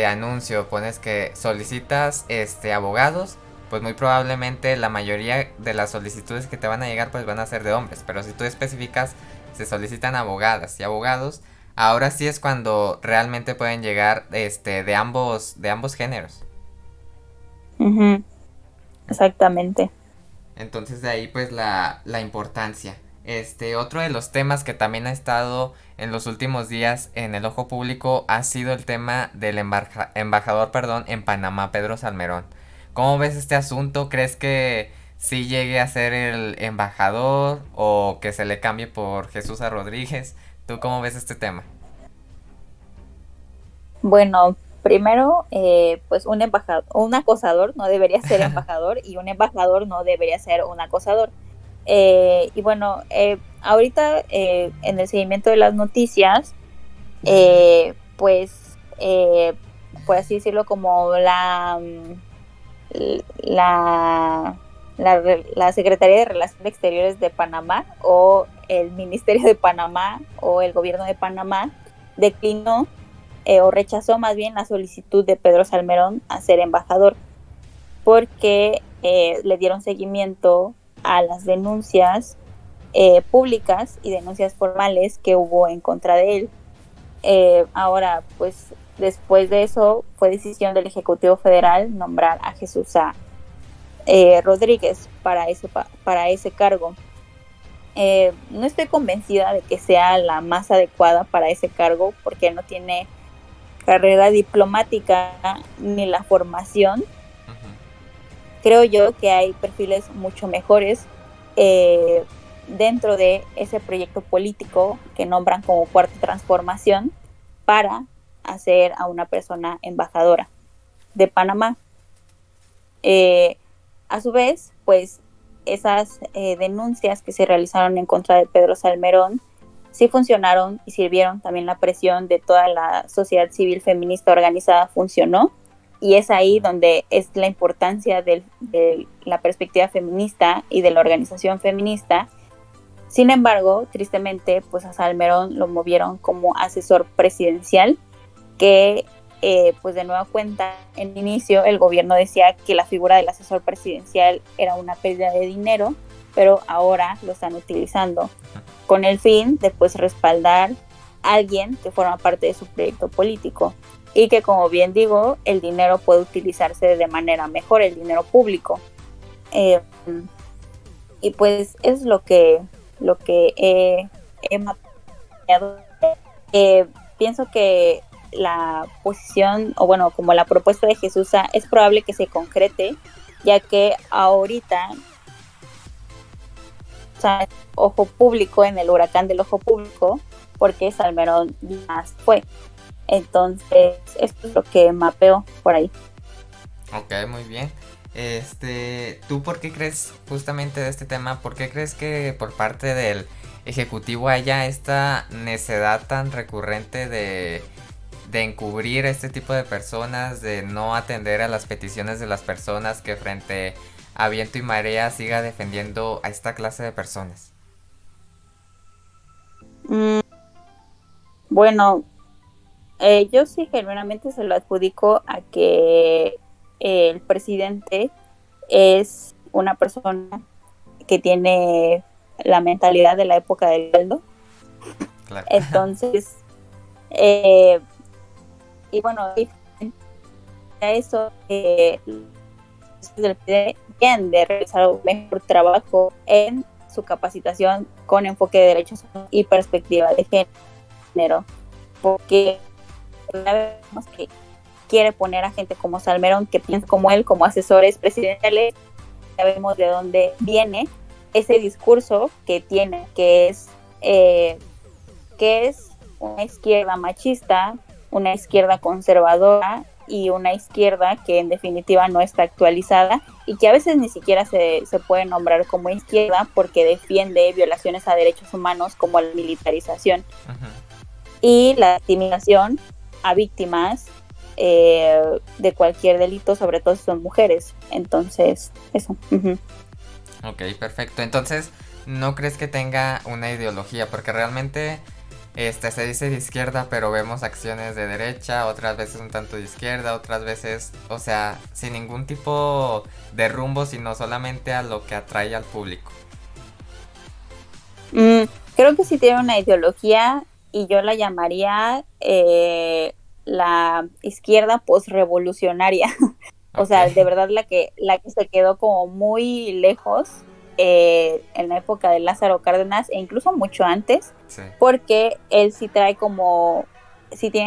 anuncio pones que solicitas abogados, pues muy probablemente la mayoría de las solicitudes que te van a llegar pues van a ser de hombres, pero si tú especificas se solicitan abogadas y abogados, ahora sí es cuando realmente pueden llegar de ambos géneros. Uh-huh. Exactamente. Entonces de ahí pues la importancia. Otro de los temas que también ha estado en los últimos días en el ojo público ha sido el tema del embajador en Panamá, Pedro Salmerón. ¿Cómo ves este asunto? ¿Crees que sí llegue a ser el embajador o que se le cambie por Jesús Rodríguez? ¿Tú cómo ves este tema? Bueno, primero, pues un acosador no debería ser embajador y un embajador no debería ser un acosador. Y bueno, ahorita en el seguimiento de las noticias, pues, por así decirlo, como la Secretaría de Relaciones Exteriores de Panamá o el Ministerio de Panamá o el Gobierno de Panamá declinó o rechazó más bien la solicitud de Pedro Salmerón a ser embajador porque le dieron seguimiento a las denuncias públicas y denuncias formales que hubo en contra de él. Ahora, pues después de eso fue decisión del Ejecutivo Federal nombrar a Jesús Rodríguez para ese cargo. No estoy convencida de que sea la más adecuada para ese cargo porque no tiene carrera diplomática ni la formación. Uh-huh. Creo yo que hay perfiles mucho mejores dentro de ese proyecto político que nombran como Cuarta Transformación para hacer a una persona embajadora de Panamá. A su vez, pues esas denuncias que se realizaron en contra de Pedro Salmerón sí funcionaron y sirvieron. También la presión de toda la sociedad civil feminista organizada funcionó, y es ahí donde es la importancia de la perspectiva feminista y de la organización feminista. Sin embargo, tristemente, pues a Salmerón lo movieron como asesor presidencial, que pues de nueva cuenta, en inicio el gobierno decía que la figura del asesor presidencial era una pérdida de dinero, pero ahora lo están utilizando con el fin de pues respaldar a alguien que forma parte de su proyecto político, y que, como bien digo, el dinero puede utilizarse de manera mejor, el dinero público. Y pues es lo que he mapeado. Pienso que la posición, o bueno, como la propuesta de Jesusa, es probable que se concrete, ya que ahorita, o sea, ojo público, en el huracán del ojo público, porque Salmerón ya fue. Entonces, esto es lo que mapeo por ahí. Ok, muy bien. ¿Tú por qué crees, justamente de este tema, por qué crees que por parte del Ejecutivo haya esta necedad tan recurrente de encubrir a este tipo de personas, de no atender a las peticiones de las personas, que frente a viento y marea siga defendiendo a esta clase de personas? Bueno, yo sí genuinamente se lo adjudico a que el presidente es una persona que tiene la mentalidad de la época del caldo. Claro. Entonces, y bueno, a eso bien de realizar un mejor trabajo en su capacitación con enfoque de derechos humanos y perspectiva de género, porque ya vemos que quiere poner a gente como Salmerón, que piensa como él, como asesores presidenciales. Ya vemos de dónde viene ese discurso que tiene, que es una izquierda machista, una izquierda conservadora y una izquierda que en definitiva no está actualizada, y que a veces ni siquiera se puede nombrar como izquierda, porque defiende violaciones a derechos humanos como la militarización. Uh-huh. Y la intimidación a víctimas de cualquier delito, sobre todo si son mujeres. Entonces, eso. Uh-huh. Ok, perfecto. Entonces, ¿no crees que tenga una ideología? Porque realmente se dice de izquierda, pero vemos acciones de derecha, otras veces un tanto de izquierda, otras veces, o sea, sin ningún tipo de rumbo, sino solamente a lo que atrae al público. Creo que sí tiene una ideología, y yo la llamaría la izquierda posrevolucionaria. O Okay. sea, de verdad la que se quedó como muy lejos en la época de Lázaro Cárdenas, e incluso mucho antes, Sí. porque él sí tienen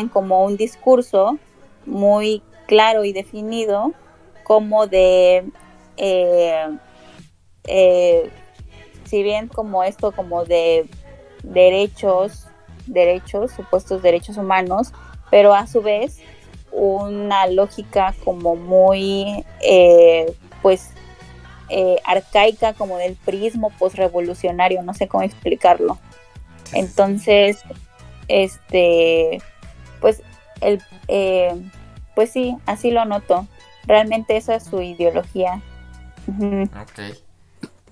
como un discurso muy claro y definido, como de si bien como esto, como de derechos, supuestos derechos humanos, pero a su vez una lógica como muy arcaica, como del priismo posrevolucionario, no sé cómo explicarlo. Sí. Entonces, pues pues sí, así lo noto. Realmente esa es su ideología. Uh-huh. Ok.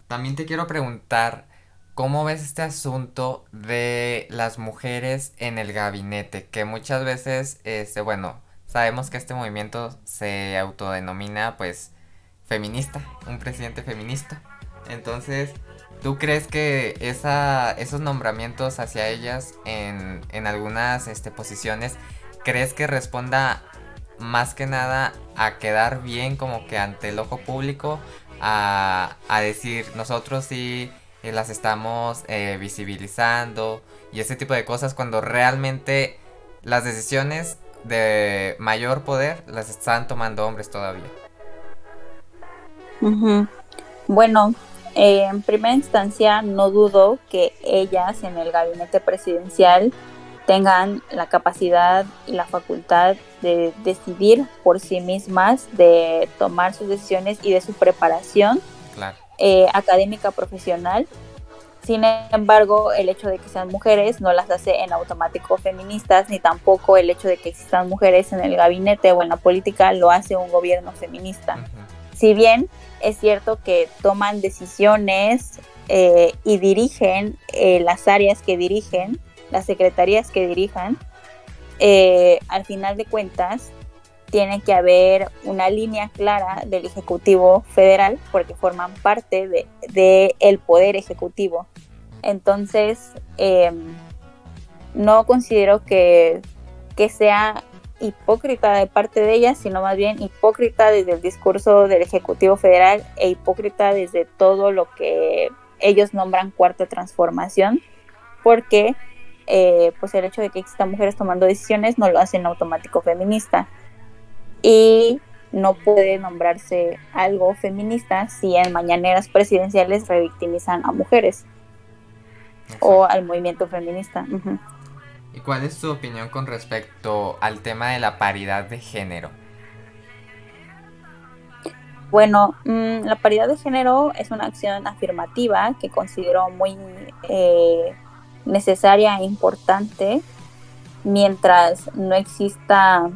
También te quiero preguntar, ¿cómo ves este asunto de las mujeres en el gabinete? Que muchas veces, bueno, sabemos que este movimiento se autodenomina, pues, feminista, un presidente feminista. Entonces, ¿tú crees que esos nombramientos hacia ellas en algunas posiciones, crees que responda más que nada a quedar bien como que ante el ojo público, a decir nosotros sí las estamos visibilizando y ese tipo de cosas, cuando realmente las decisiones de mayor poder las están tomando hombres todavía? Uh-huh. Bueno, en primera instancia no dudo que ellas en el gabinete presidencial tengan la capacidad y la facultad de decidir por sí mismas, de tomar sus decisiones y de su preparación Claro. Académica profesional. Sin embargo, el hecho de que sean mujeres no las hace en automático feministas, ni tampoco el hecho de que existan mujeres en el gabinete o en la política lo hace un gobierno feminista. Ujú. Si bien es cierto que toman decisiones y dirigen las áreas que dirigen, las secretarías que dirijan, al final de cuentas tiene que haber una línea clara del Ejecutivo Federal porque forman parte de el Poder Ejecutivo. Entonces, no considero que sea hipócrita de parte de ellas, sino más bien hipócrita desde el discurso del Ejecutivo Federal e hipócrita desde todo lo que ellos nombran cuarta transformación, porque pues el hecho de que existan mujeres tomando decisiones no lo hacen automático feminista. Y no puede nombrarse algo feminista si en mañaneras presidenciales revictimizan a mujeres o al movimiento feminista. Uh-huh. ¿Y cuál es tu opinión con respecto al tema de la paridad de género? Bueno, la paridad de género es una acción afirmativa que considero muy necesaria e importante mientras no exista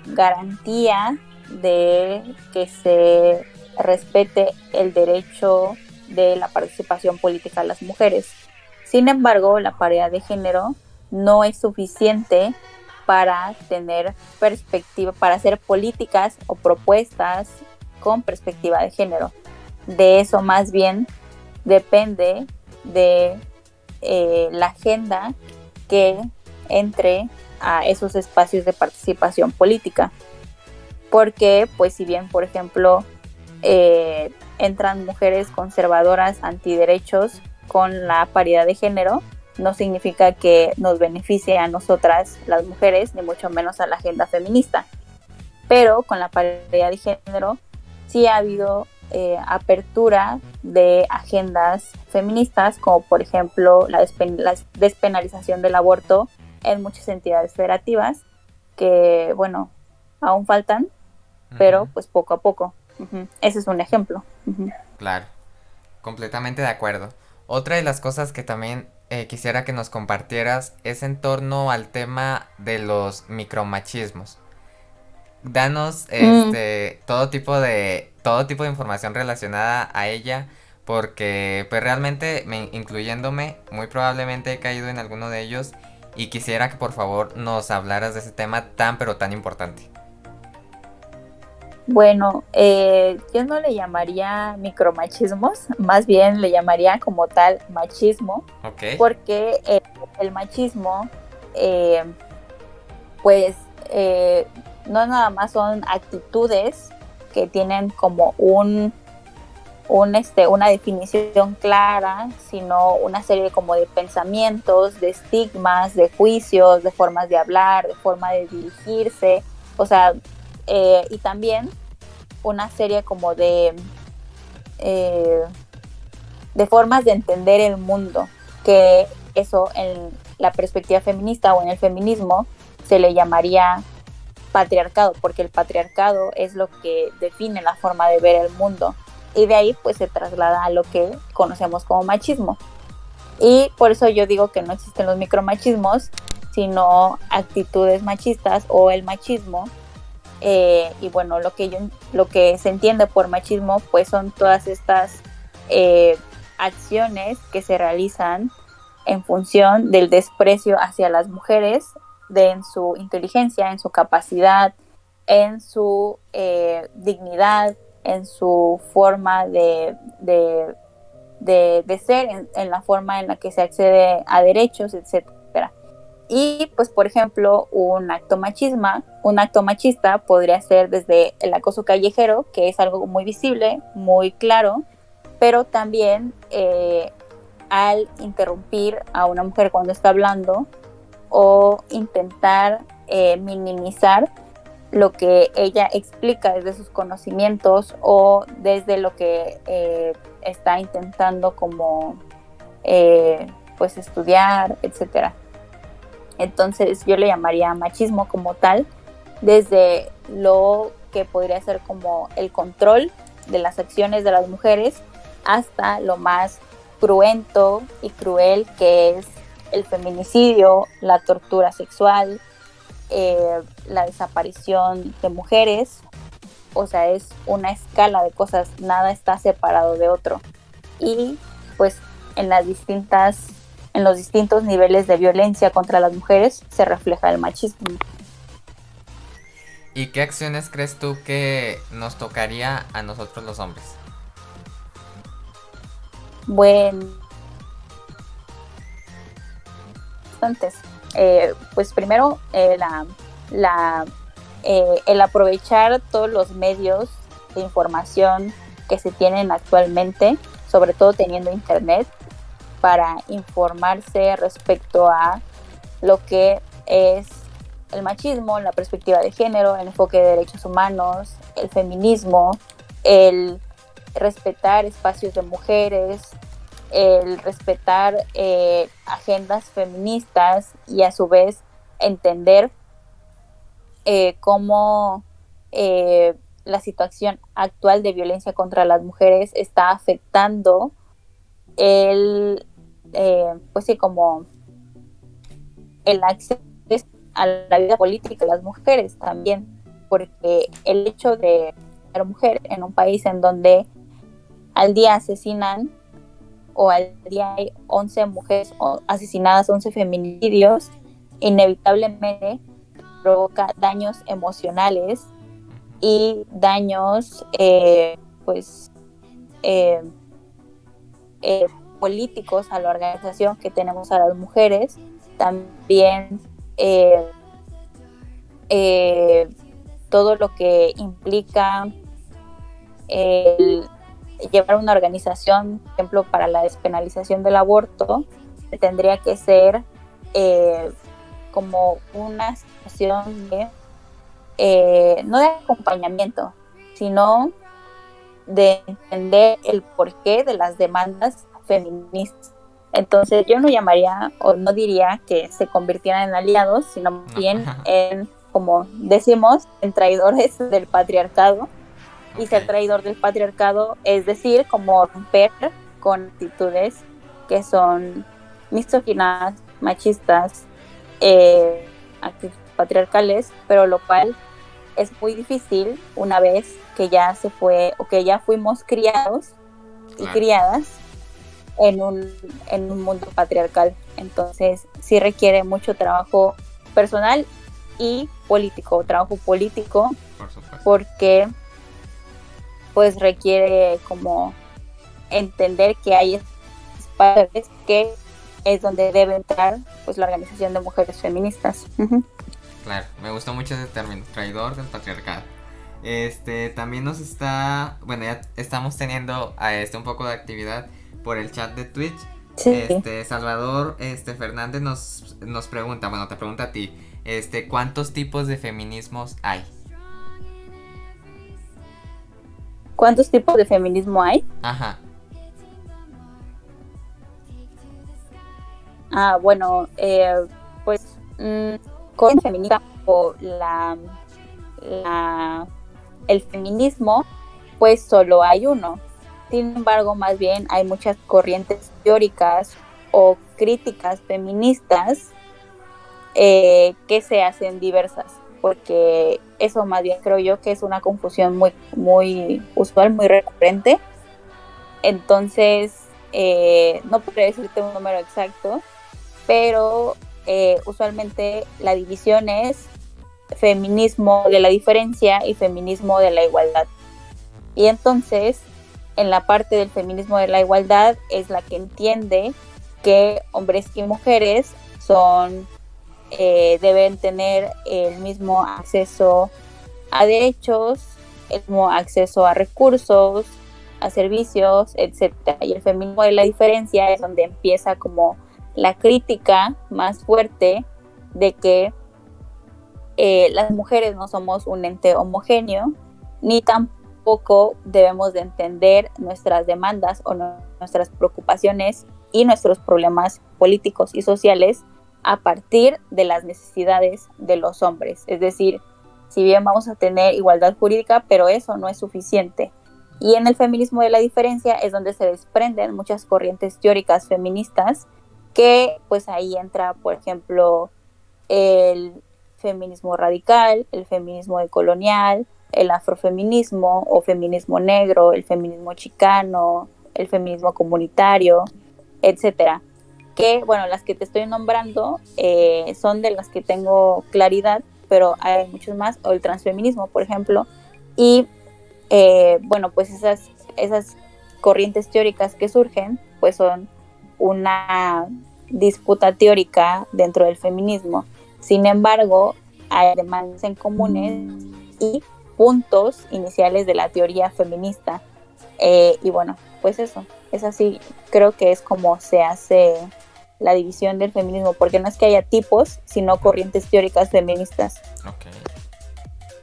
garantía de que se respete el derecho de la participación política de las mujeres. Sin embargo, la paridad de género no es suficiente para tener perspectiva, para hacer políticas o propuestas con perspectiva de género. De eso más bien depende de la agenda que entre a esos espacios de participación política. Porque, pues si bien, por ejemplo, entran mujeres conservadoras antiderechos con la paridad de género, no significa que nos beneficie a nosotras las mujeres, ni mucho menos a la agenda feminista. Pero con la paridad de género sí ha habido apertura de agendas feministas, como por ejemplo la despenalización del aborto en muchas entidades federativas, que bueno, aún faltan, pero pues poco a poco. Ese es un ejemplo. Claro, completamente de acuerdo. Otra de las cosas que también quisiera que nos compartieras es en torno al tema de los micromachismos. Danos todo tipo de información relacionada a ella, porque pues realmente incluyéndome, muy probablemente he caído en alguno de ellos y quisiera que por favor nos hablaras de ese tema tan pero tan importante. Bueno, yo no le llamaría micromachismos, más bien le llamaría como tal machismo, Okay. porque el machismo, pues, no nada más son actitudes que tienen como una definición clara, sino una serie como de pensamientos, de estigmas, de juicios, de formas de hablar, de forma de dirigirse, o sea, y también una serie como de formas de entender el mundo, que eso en la perspectiva feminista o en el feminismo se le llamaría patriarcado, porque el patriarcado es lo que define la forma de ver el mundo, y de ahí pues se traslada a lo que conocemos como machismo. Y por eso yo digo que no existen los micromachismos, sino actitudes machistas o el machismo. Y bueno, lo que se entiende por machismo pues son todas estas acciones que se realizan en función del desprecio hacia las mujeres, en su inteligencia, en su capacidad, en su dignidad, en su forma de ser, en la forma en la que se accede a derechos, etcétera. Y pues por ejemplo un acto machista podría ser desde el acoso callejero, que es algo muy visible, muy claro, pero también al interrumpir a una mujer cuando está hablando o intentar minimizar lo que ella explica desde sus conocimientos o desde lo que está intentando como pues estudiar, etcétera. Entonces yo le llamaría machismo como tal, desde lo que podría ser como el control de las acciones de las mujeres hasta lo más cruento y cruel que es el feminicidio, la tortura sexual, la desaparición de mujeres. O sea, es una escala de cosas, nada está separado de otro. Y pues en los distintos niveles de violencia contra las mujeres se refleja el machismo. ¿Y qué acciones crees tú que nos tocaría a nosotros los hombres? Bueno, bastantes. Pues primero el aprovechar todos los medios de información que se tienen actualmente, sobre todo teniendo internet, para informarse respecto a lo que es el machismo, la perspectiva de género, el enfoque de derechos humanos, el feminismo, el respetar espacios de mujeres, el respetar agendas feministas y a su vez entender cómo la situación actual de violencia contra las mujeres está afectando pues sí, como el acceso a la vida política de las mujeres también, porque el hecho de ser mujer en un país en donde al día asesinan o al día hay 11 mujeres asesinadas, 11 feminicidios, inevitablemente provoca daños emocionales y daños políticos a la organización que tenemos a las mujeres. También todo lo que implica el llevar una organización, por ejemplo, para la despenalización del aborto, tendría que ser como una situación de no de acompañamiento, sino de entender el porqué de las demandas feministas. Entonces yo no llamaría o no diría que se convirtieran en aliados, sino más bien en, como decimos, en traidores del patriarcado. Y ser traidor del patriarcado es decir, como romper con actitudes que son misóginas, machistas, actitudes patriarcales, pero lo cual es muy difícil una vez que ya se fue o que ya fuimos criados y criadas en un mundo patriarcal. Entonces sí requiere mucho trabajo personal y político, trabajo político, porque pues requiere como entender que hay espacios que es donde debe entrar pues la organización de mujeres feministas. Uh-huh. Claro, me gustó mucho ese término, traidor del patriarcado. También nos está, bueno, ya estamos teniendo un poco de actividad por el chat de Twitch. Sí. Salvador Fernández nos pregunta, bueno, te pregunta a ti, ¿cuántos tipos de feminismos hay? ¿Cuántos tipos de feminismo hay? Ajá. Bueno, pues con el feminismo o el feminismo, pues solo hay uno. Sin embargo, más bien hay muchas corrientes teóricas o críticas feministas que se hacen diversas, porque eso más bien creo yo que es una confusión muy, muy usual, muy recurrente. Entonces, no podría decirte un número exacto, pero usualmente la división es feminismo de la diferencia y feminismo de la igualdad. Y entonces, en la parte del feminismo de la igualdad es la que entiende que hombres y mujeres deben tener el mismo acceso a derechos, el mismo acceso a recursos, a servicios, etcétera. Y el feminismo de la diferencia es donde empieza como la crítica más fuerte de que las mujeres no somos un ente homogéneo, ni tampoco debemos de entender nuestras demandas o nuestras preocupaciones y nuestros problemas políticos y sociales a partir de las necesidades de los hombres. Es decir, si bien vamos a tener igualdad jurídica, pero eso no es suficiente. Y en el feminismo de la diferencia es donde se desprenden muchas corrientes teóricas feministas, que pues ahí entra, por ejemplo, el feminismo radical, el feminismo decolonial, el afrofeminismo o feminismo negro, el feminismo chicano, el feminismo comunitario, etcétera. Que, bueno, las que te estoy nombrando son de las que tengo claridad, pero hay muchos más, o el transfeminismo, por ejemplo, y bueno, pues esas corrientes teóricas que surgen, pues son una disputa teórica dentro del feminismo. Sin embargo, hay demandas en comunes y puntos iniciales de la teoría feminista. Y bueno, pues eso, es así, creo que es como se hace la división del feminismo, porque no es que haya tipos, sino corrientes teóricas feministas. Ok.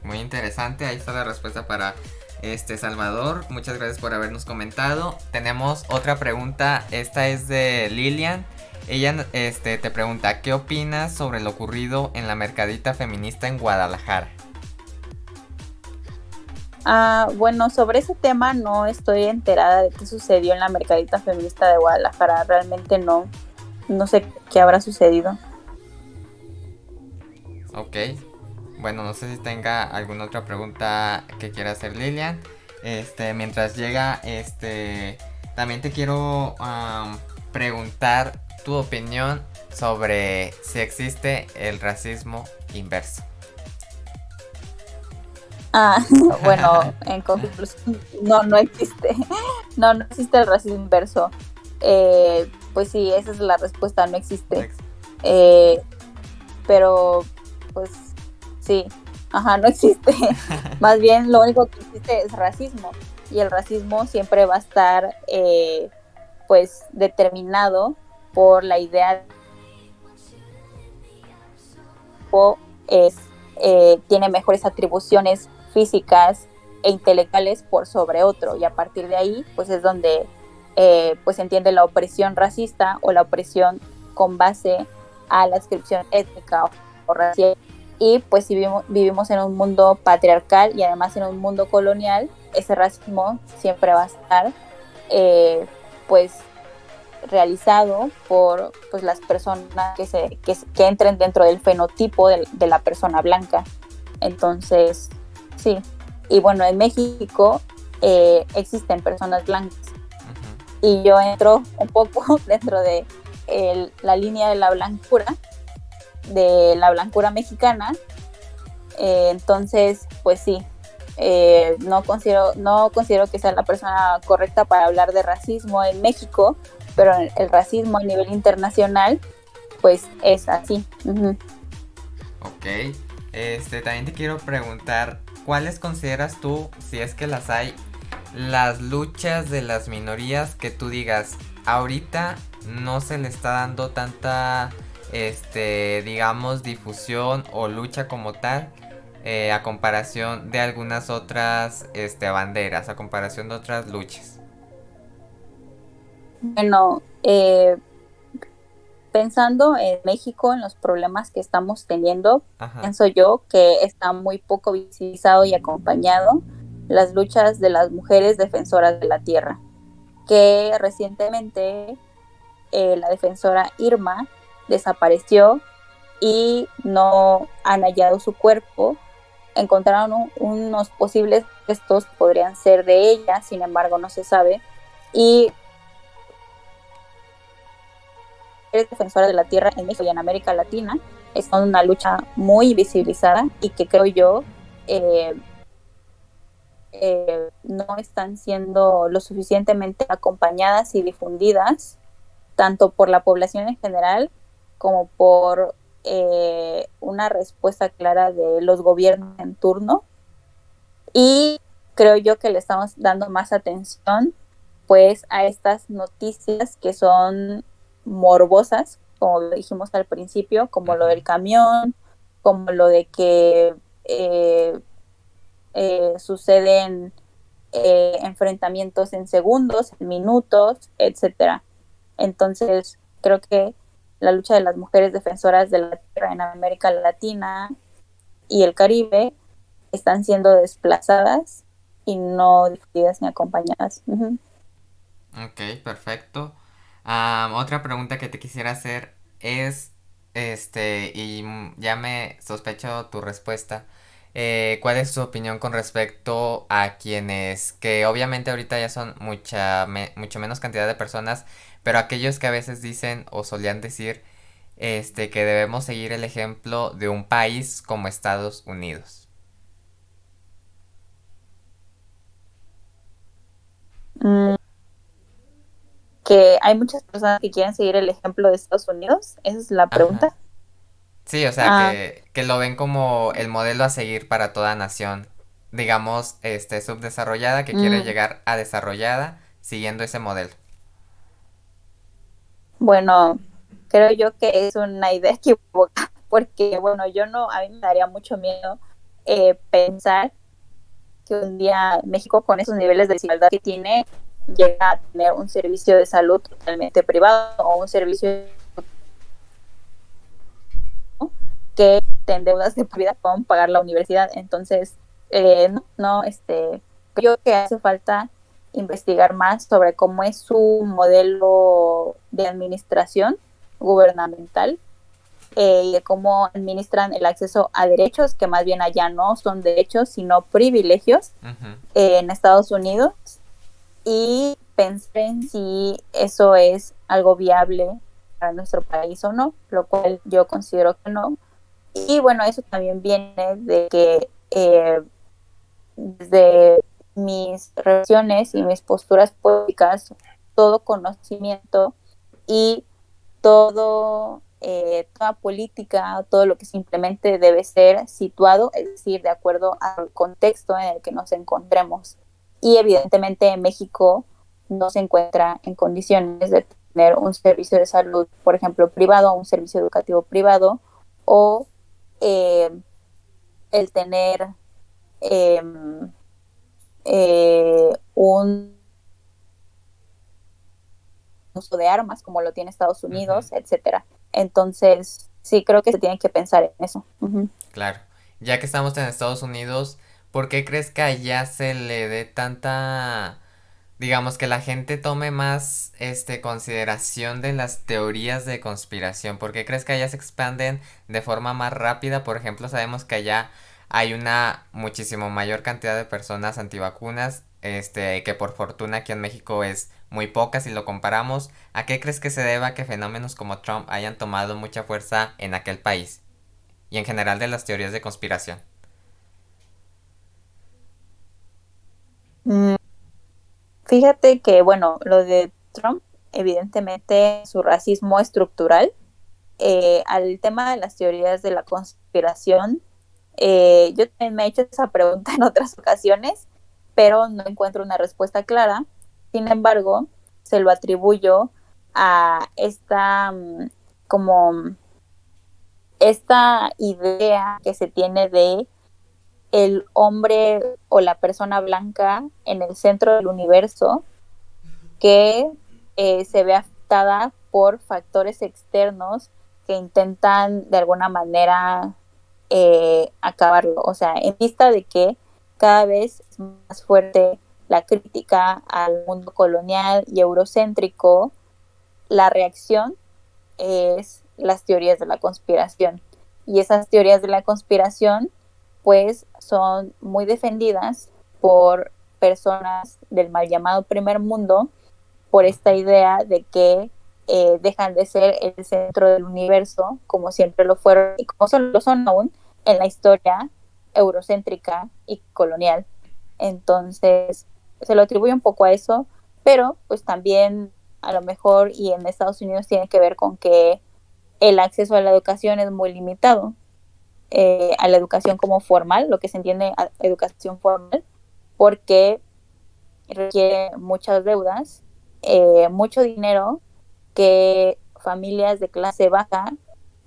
Muy interesante, ahí está la respuesta para Salvador. Muchas gracias por habernos comentado. Tenemos otra pregunta, esta es de Lilian. Ella te pregunta, ¿qué opinas sobre lo ocurrido en la mercadita feminista en Guadalajara? Bueno, sobre ese tema no estoy enterada de qué sucedió en la mercadita feminista de Guadalajara. Realmente no sé qué habrá sucedido. Ok. Bueno, no sé si tenga alguna otra pregunta que quiera hacer Lilian. Mientras llega, también te quiero preguntar tu opinión sobre si existe el racismo inverso. Bueno, en conclusión, no existe. No existe el racismo inverso. Pues sí, esa es la respuesta, no existe. Pero, pues sí, no existe. Más bien lo único que existe es racismo. Y el racismo siempre va a estar, pues, determinado por la idea tiene mejores atribuciones físicas e intelectuales por sobre otro, y a partir de ahí pues es donde pues se entiende la opresión racista o la opresión con base a la descripción étnica o racial. Y pues si vivimos en un mundo patriarcal y además en un mundo colonial, ese racismo siempre va a estar pues realizado por pues las personas que entren dentro del fenotipo de la persona blanca. Entonces, sí. Y bueno, en México existen personas blancas. Uh-huh. Y yo entro un poco dentro de la línea de la blancura mexicana. Entonces, pues sí. No considero que sea la persona correcta para hablar de racismo en México, pero el racismo a nivel internacional pues es así. Uh-huh. Ok. También te quiero preguntar, ¿cuáles consideras tú, si es que las hay, las luchas de las minorías que tú digas, ahorita no se le está dando tanta, digamos, difusión o lucha como tal, a comparación de algunas otras banderas, a comparación de otras luchas? Bueno, pensando en México, en los problemas que estamos teniendo, ajá, pienso yo que está muy poco visibilizado y acompañado las luchas de las mujeres defensoras de la tierra, que recientemente la defensora Irma desapareció y no han hallado su cuerpo. Encontraron unos posibles restos, podrían ser de ella, sin embargo no se sabe, y defensora de la tierra en México y en América Latina es una lucha muy visibilizada y que creo yo no están siendo lo suficientemente acompañadas y difundidas tanto por la población en general como por una respuesta clara de los gobiernos en turno. Y creo yo que le estamos dando más atención pues a estas noticias que son morbosas, como lo dijimos al principio, como lo del camión, como lo de que suceden enfrentamientos en segundos, en minutos, etcétera. Entonces creo que la lucha de las mujeres defensoras de la tierra en América Latina y el Caribe están siendo desplazadas y no difundidas ni acompañadas. Ok, perfecto. Otra pregunta que te quisiera hacer es, ya me sospecho tu respuesta. ¿Cuál es tu opinión con respecto a quienes, que obviamente ahorita ya son mucho menos cantidad de personas, pero aquellos que a veces dicen o solían decir, que debemos seguir el ejemplo de un país como Estados Unidos? Mm, que hay muchas personas que quieren seguir el ejemplo de Estados Unidos, esa es la Ajá. pregunta. Sí, o sea, Ah, que lo ven como el modelo a seguir para toda nación, digamos, subdesarrollada que quiere mm, llegar a desarrollada siguiendo ese modelo. bueno, creo yo que es una idea equivocada, porque bueno, yo no, a mí me daría mucho miedo pensar que un día México, con esos niveles de desigualdad que tiene, llega a tener un servicio de salud totalmente privado o un servicio que ten deudas de por vida con pagar la universidad. Entonces, creo que hace falta investigar más sobre cómo es su modelo de administración gubernamental y de cómo administran el acceso a derechos, que más bien allá no son derechos, sino privilegios Ujú. en Estados Unidos, y pensar en si eso es algo viable para nuestro país o no, lo cual yo considero que no. Y bueno, eso también viene de que desde mis relaciones y mis posturas políticas, todo conocimiento y toda política, todo lo que simplemente debe ser situado, es decir, de acuerdo al contexto en el que nos encontremos. Y evidentemente México no se encuentra en condiciones de tener un servicio de salud, por ejemplo, privado, un servicio educativo privado, o eh, el tener eh, un uso de armas como lo tiene Estados Ujú. Unidos, etcétera. Entonces, sí creo que se tiene que pensar en eso. Claro. Ya que estamos en Estados Unidos, ¿por qué crees que allá se le dé tanta, digamos, que la gente tome más, consideración de las teorías de conspiración? ¿Por qué crees que allá se expanden de forma más rápida? Por ejemplo, sabemos que allá hay una muchísimo mayor cantidad de personas antivacunas, que por fortuna aquí en México es muy poca si lo comparamos. ¿A qué crees que se deba que fenómenos como Trump hayan tomado mucha fuerza en aquel país? Y en general de las teorías de conspiración. Mm, Fíjate que, bueno, lo de Trump, evidentemente su racismo estructural, al tema de las teorías de la conspiración, yo también me he hecho esa pregunta en otras ocasiones, pero no encuentro una respuesta clara. Sin embargo, se lo atribuyo a como esta idea que se tiene de el hombre o la persona blanca en el centro del universo, que se ve afectada por factores externos que intentan de alguna manera acabarlo. O sea, en vista de que cada vez es más fuerte la crítica al mundo colonial y eurocéntrico, la reacción es las teorías de la conspiración. Y esas teorías de la conspiración pues son muy defendidas por personas del mal llamado primer mundo, por esta idea de que dejan de ser el centro del universo como siempre lo fueron y como lo son aún en la historia eurocéntrica y colonial. Entonces se lo atribuye un poco a eso, pero pues también a lo mejor y en Estados Unidos tiene que ver con que el acceso a la educación es muy limitado, a la educación como formal, lo que se entiende a educación formal, porque requiere muchas deudas, mucho dinero que familias de clase baja,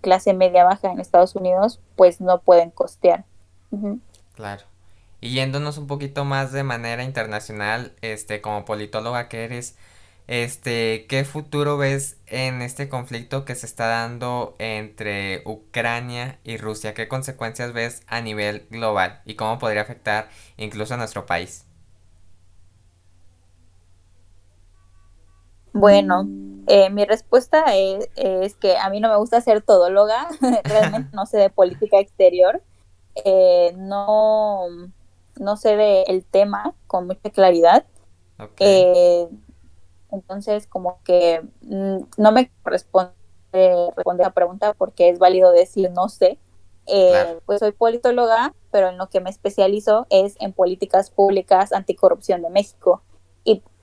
clase media baja en Estados Unidos, pues no pueden costear. Uh-huh. Claro. Y yéndonos un poquito más de manera internacional, como politóloga que eres, ¿Qué futuro ves en este conflicto que se está dando entre Ucrania y Rusia? ¿Qué consecuencias ves a nivel global y cómo podría afectar incluso a nuestro país? Bueno, mi respuesta es que a mí no me gusta ser todóloga, realmente no sé de política exterior, no, no sé del tema con mucha claridad, Ok, eh, entonces como que no me corresponde responder la pregunta porque es válido decir no sé. claro. Pues soy politóloga, pero en lo que me especializo es en políticas públicas anticorrupción de México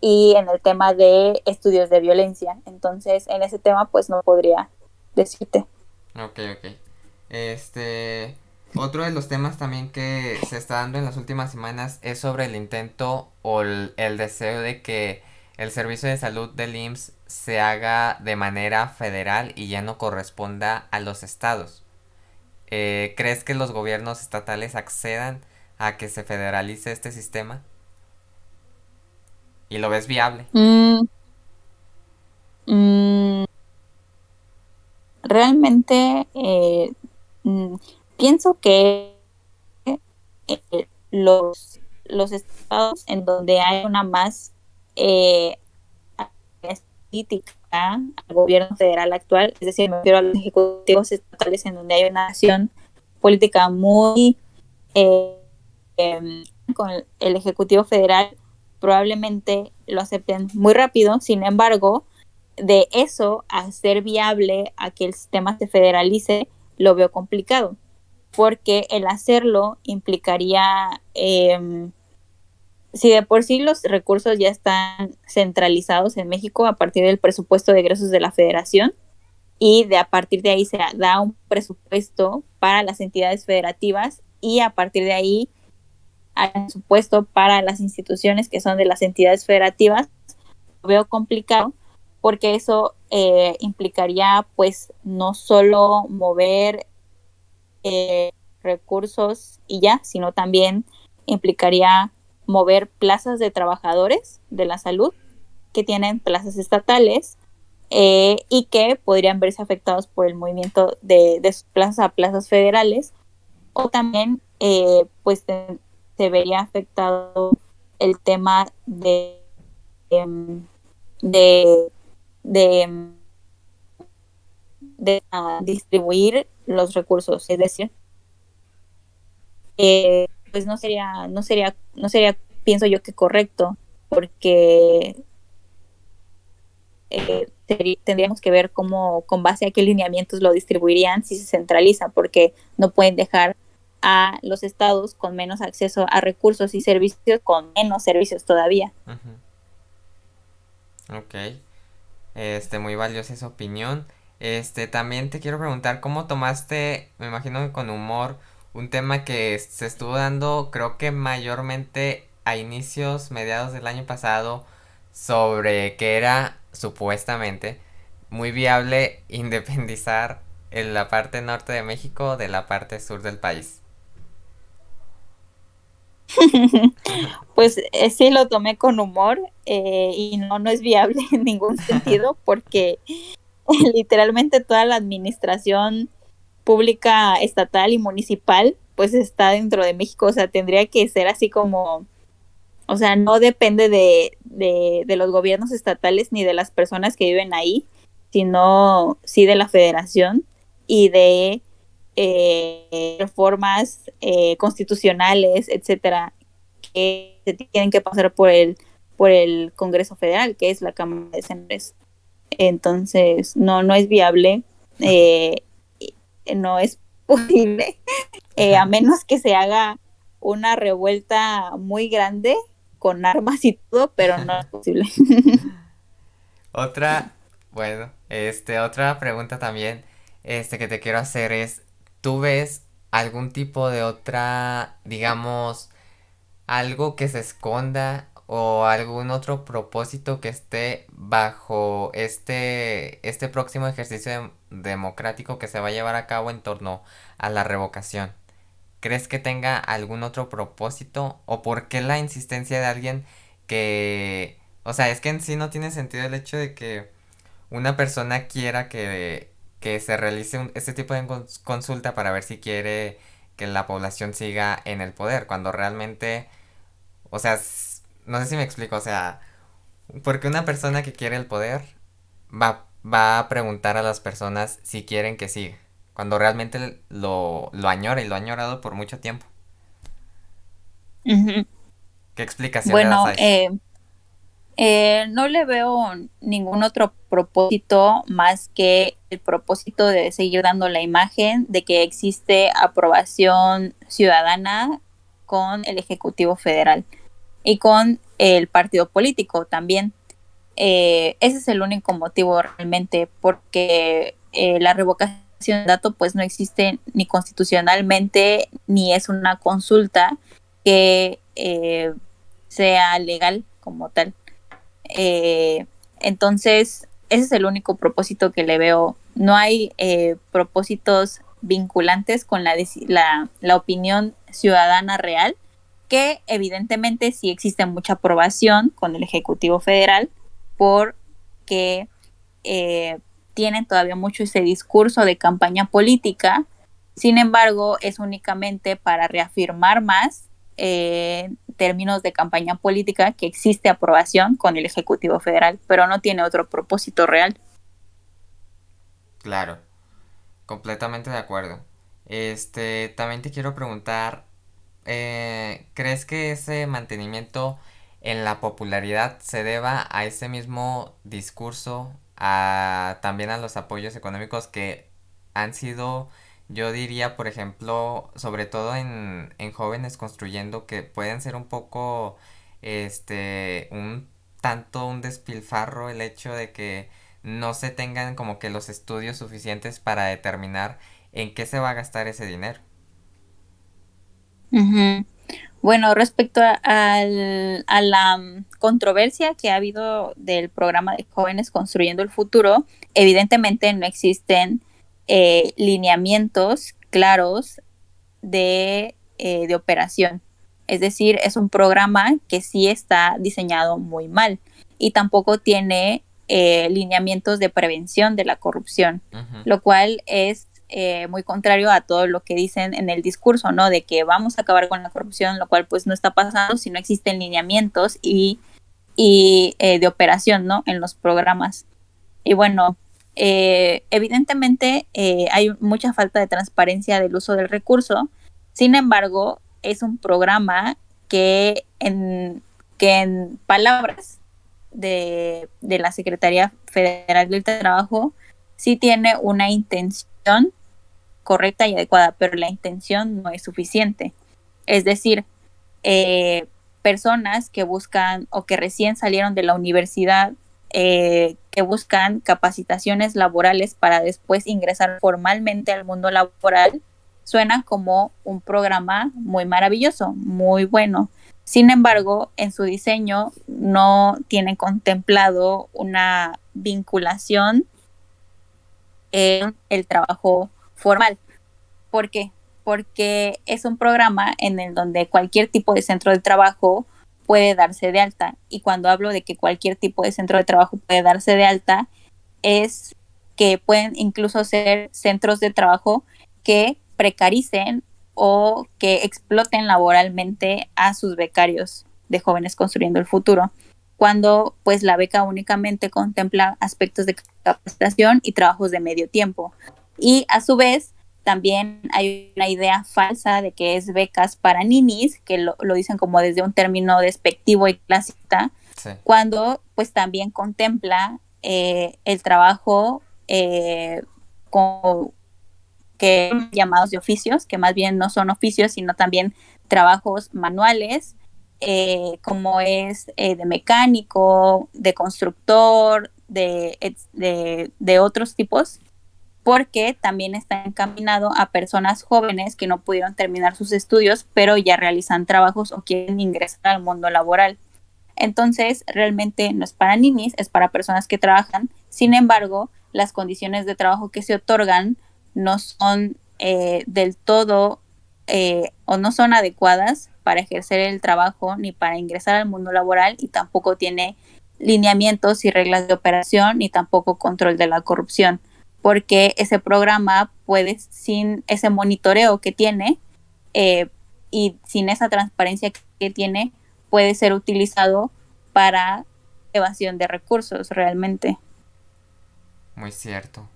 y en el tema de estudios de violencia. Entonces, en ese tema, pues no podría decirte. Ok, ok. Este, Otro de los temas también que se está dando en las últimas semanas es sobre el intento o el deseo de que el servicio de salud del IMSS se haga de manera federal y ya no corresponda a los estados. ¿Crees que los gobiernos estatales accedan a que se federalice este sistema? ¿Y lo ves viable? Mm, mm, realmente mm, pienso que los estados en donde hay una más eh, política al gobierno federal actual, es decir, me refiero a los ejecutivos estatales en donde hay una acción política muy eh, con el Ejecutivo Federal, probablemente lo acepten muy rápido. Sin embargo, de eso a ser viable a que el sistema se federalice, lo veo complicado, porque el hacerlo implicaría, si de por sí los recursos ya están centralizados en México a partir del presupuesto de egresos de la federación, y a partir de ahí se da un presupuesto para las entidades federativas y a partir de ahí hay un presupuesto para las instituciones que son de las entidades federativas. Lo veo complicado porque eso implicaría pues no solo mover recursos y ya, sino también implicaría mover plazas de trabajadores de la salud que tienen plazas estatales y que podrían verse afectados por el movimiento de sus plazas a plazas federales, o también pues se vería afectado el tema de, de, distribuir los recursos, es decir, pues no sería, pienso yo que correcto, porque tendríamos que ver cómo, con base a qué lineamientos lo distribuirían si se centraliza, porque no pueden dejar a los estados con menos acceso a recursos y servicios, con menos servicios todavía. Ujú. Ok. Muy valiosa esa opinión. También te quiero preguntar cómo tomaste, me imagino que con humor, un tema que se estuvo dando, creo que mayormente a inicios, mediados del año pasado, sobre que era supuestamente muy viable independizar en la parte norte de México de la parte sur del país. Pues sí lo tomé con humor y no es viable en ningún sentido porque literalmente toda la administración pública estatal y municipal pues está dentro de México, o sea, tendría que ser así como, o sea, no depende de los gobiernos estatales ni de las personas que viven ahí, sino sí de la federación y de reformas constitucionales, etcétera, que se tienen que pasar por el Congreso Federal, que es la Cámara de Senadores. Entonces, no es viable, eh, no es posible, a menos que se haga una revuelta muy grande con armas y todo, pero no es posible. Otra, bueno, otra pregunta también, que te quiero hacer es, ¿tú ves algún tipo de otra, digamos, algo que se esconda o algún otro propósito que esté bajo este próximo ejercicio democrático que se va a llevar a cabo en torno a la revocación? ¿Crees que tenga algún otro propósito? ¿O por qué la insistencia de alguien que, O sea, es que en sí no tiene sentido el hecho de que una persona quiera que se realice este tipo de consulta para ver si quiere que la población siga en el poder, cuando realmente, o sea, no sé si me explico, o sea, porque una persona que quiere el poder va a preguntar a las personas si quieren que siga, cuando realmente lo añora y lo ha añorado por mucho tiempo. Ujú. ¿Qué explicación le das Bueno, a eso? no le veo ningún otro propósito más que el propósito de seguir dando la imagen de que existe aprobación ciudadana con el Ejecutivo Federal y con el partido político también. Ese es el único motivo realmente, porque la revocación de dato pues no existe ni constitucionalmente ni es una consulta que sea legal como tal. Eh, entonces, ese es el único propósito que le veo. No hay propósitos vinculantes con la opinión ciudadana real, que evidentemente sí existe mucha aprobación con el Ejecutivo Federal, porque tienen todavía mucho ese discurso de campaña política. Sin embargo, es únicamente para reafirmar más términos de campaña política que existe aprobación con el Ejecutivo Federal, pero no tiene otro propósito real. Claro, completamente de acuerdo. También te quiero preguntar, ¿crees que ese mantenimiento en la popularidad se deba a ese mismo discurso, también a los apoyos económicos que han sido, yo diría, por ejemplo, sobre todo en jóvenes construyendo, que pueden ser un poco, un tanto un despilfarro el hecho de que no se tengan como que los estudios suficientes para determinar en qué se va a gastar ese dinero? Uh-huh. Bueno, respecto a la controversia que ha habido del programa de jóvenes construyendo el futuro, evidentemente no existen lineamientos claros de operación. Es decir, es un programa que sí está diseñado muy mal y tampoco tiene lineamientos de prevención de la corrupción, Ujú. lo cual es muy contrario a todo lo que dicen en el discurso, ¿no? De que vamos a acabar con la corrupción, lo cual pues no está pasando si no existen lineamientos y de operación, ¿no? En los programas. Y bueno, evidentemente hay mucha falta de transparencia del uso del recurso. Sin embargo, es un programa que en palabras de la Secretaría Federal del Trabajo sí tiene una intención correcta y adecuada, pero la intención no es suficiente. Es decir, personas que buscan o que recién salieron de la universidad, que buscan capacitaciones laborales para después ingresar formalmente al mundo laboral, suena como un programa muy maravilloso, muy bueno. Sin embargo, en su diseño no tienen contemplado una vinculación en el trabajo formal. ¿Por qué? Porque es un programa en el donde cualquier tipo de centro de trabajo puede darse de alta. Y cuando hablo de que cualquier tipo de centro de trabajo puede darse de alta, es que pueden incluso ser centros de trabajo que precaricen o que exploten laboralmente a sus becarios de jóvenes construyendo el futuro, cuando pues la beca únicamente contempla aspectos de capacitación y trabajos de medio tiempo. Y a su vez, también hay una idea falsa de que es becas para ninis, que lo dicen como desde un término despectivo y clasista, Sí. cuando pues también contempla el trabajo con que llamados de oficios, que más bien no son oficios, sino también trabajos manuales, como es de mecánico, de constructor, de otros tipos, porque también está encaminado a personas jóvenes que no pudieron terminar sus estudios, pero ya realizan trabajos o quieren ingresar al mundo laboral. Entonces, realmente no es para ninis, es para personas que trabajan. Sin embargo, las condiciones de trabajo que se otorgan no son del todo o no son adecuadas para ejercer el trabajo ni para ingresar al mundo laboral, y tampoco tiene lineamientos y reglas de operación, ni tampoco control de la corrupción, porque ese programa puede, sin ese monitoreo que tiene y sin esa transparencia que tiene, puede ser utilizado para evasión de recursos realmente. Muy cierto.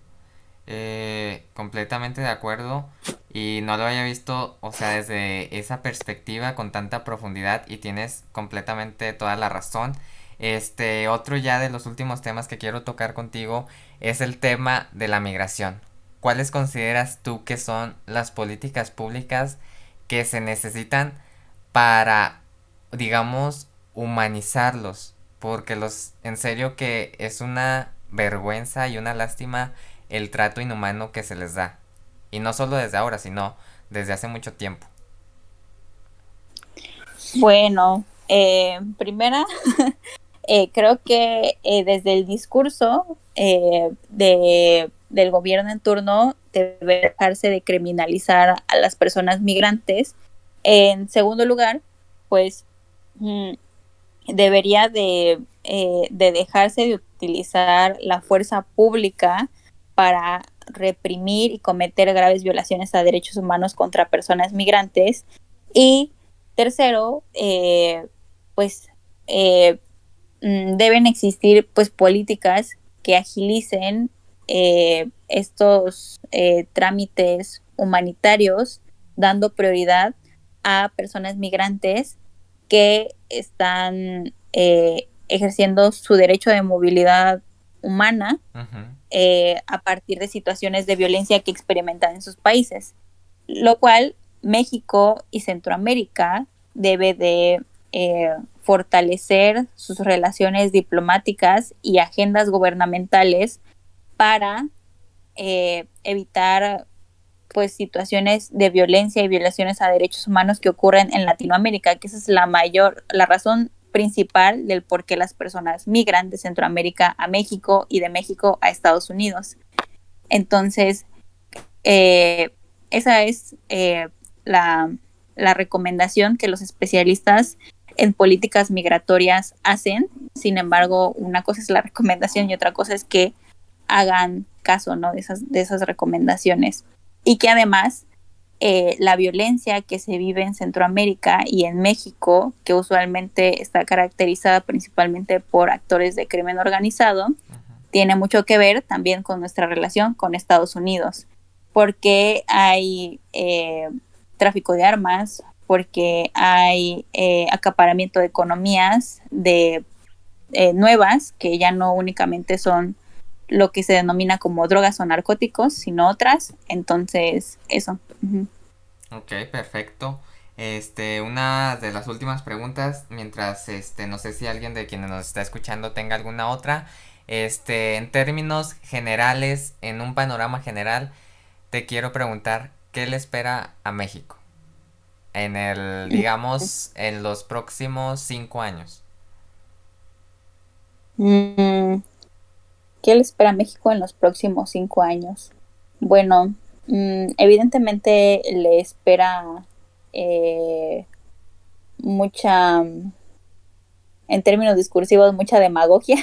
Completamente de acuerdo y no lo había visto, o sea, desde esa perspectiva con tanta profundidad y tienes completamente toda la razón. Otro ya de los últimos temas que quiero tocar contigo es el tema de la migración. ¿Cuáles consideras tú que son las políticas públicas que se necesitan para, digamos, humanizarlos? Porque en serio que es una vergüenza y una lástima el trato inhumano que se les da. Y no solo desde ahora, sino desde hace mucho tiempo. Bueno, primera, creo que desde el discurso del gobierno en turno debe dejarse de criminalizar a las personas migrantes. En segundo lugar, pues debería de dejarse de utilizar la fuerza pública para reprimir y cometer graves violaciones a derechos humanos contra personas migrantes. Y tercero, deben existir pues políticas que agilicen estos trámites humanitarios, dando prioridad a personas migrantes que están ejerciendo su derecho de movilidad humana a partir de situaciones de violencia que experimentan en sus países, lo cual México y Centroamérica debe de fortalecer sus relaciones diplomáticas y agendas gubernamentales para evitar pues situaciones de violencia y violaciones a derechos humanos que ocurren en Latinoamérica, que esa es la razón principal del por qué las personas migran de Centroamérica a México y de México a Estados Unidos. Entonces, esa es la recomendación que los especialistas en políticas migratorias hacen. Sin embargo, una cosa es la recomendación y otra cosa es que hagan caso, ¿no?, de esas recomendaciones. Y que además la violencia que se vive en Centroamérica y en México, que usualmente está caracterizada principalmente por actores de crimen organizado, tiene mucho que ver también con nuestra relación con Estados Unidos, porque hay tráfico de armas, porque hay acaparamiento de economías nuevas, que ya no únicamente son lo que se denomina como drogas o narcóticos, sino otras. Entonces, eso. Ok, perfecto. Una de las últimas preguntas, mientras no sé si alguien de quienes nos está escuchando tenga alguna otra. En términos generales, en un panorama general, te quiero preguntar, ¿qué le espera a México digamos, en los próximos 5 años? ¿Qué le espera a México en los próximos 5 años? Bueno, evidentemente le espera mucha, en términos discursivos, mucha demagogia.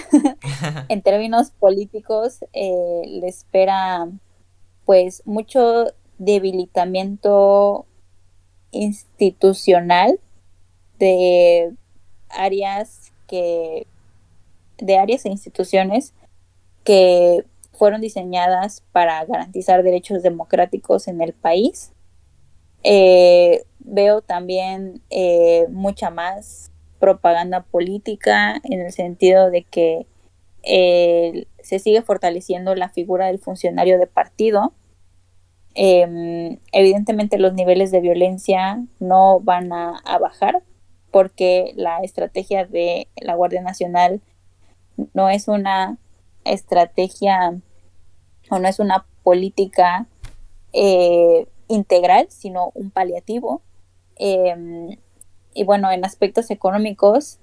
En términos políticos, le espera pues mucho debilitamiento institucional de áreas e instituciones que fueron diseñadas para garantizar derechos democráticos en el país. Veo también mucha más propaganda política, en el sentido de que se sigue fortaleciendo la figura del funcionario de partido. Evidentemente los niveles de violencia no van a bajar, porque la estrategia de la Guardia Nacional no es una estrategia o no es una política integral, sino un paliativo. Y bueno, en aspectos económicos,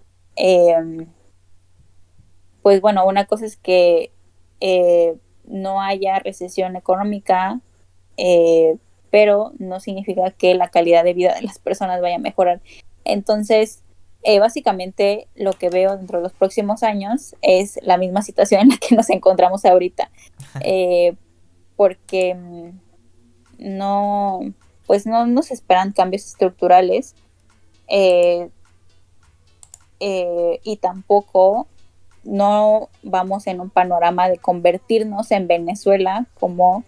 pues bueno, una cosa es que no haya recesión económica, pero no significa que la calidad de vida de las personas vaya a mejorar. Entonces, básicamente lo que veo dentro de los próximos años es la misma situación en la que nos encontramos ahorita, porque no, pues no se esperan cambios estructurales, y tampoco no vamos en un panorama de convertirnos en Venezuela como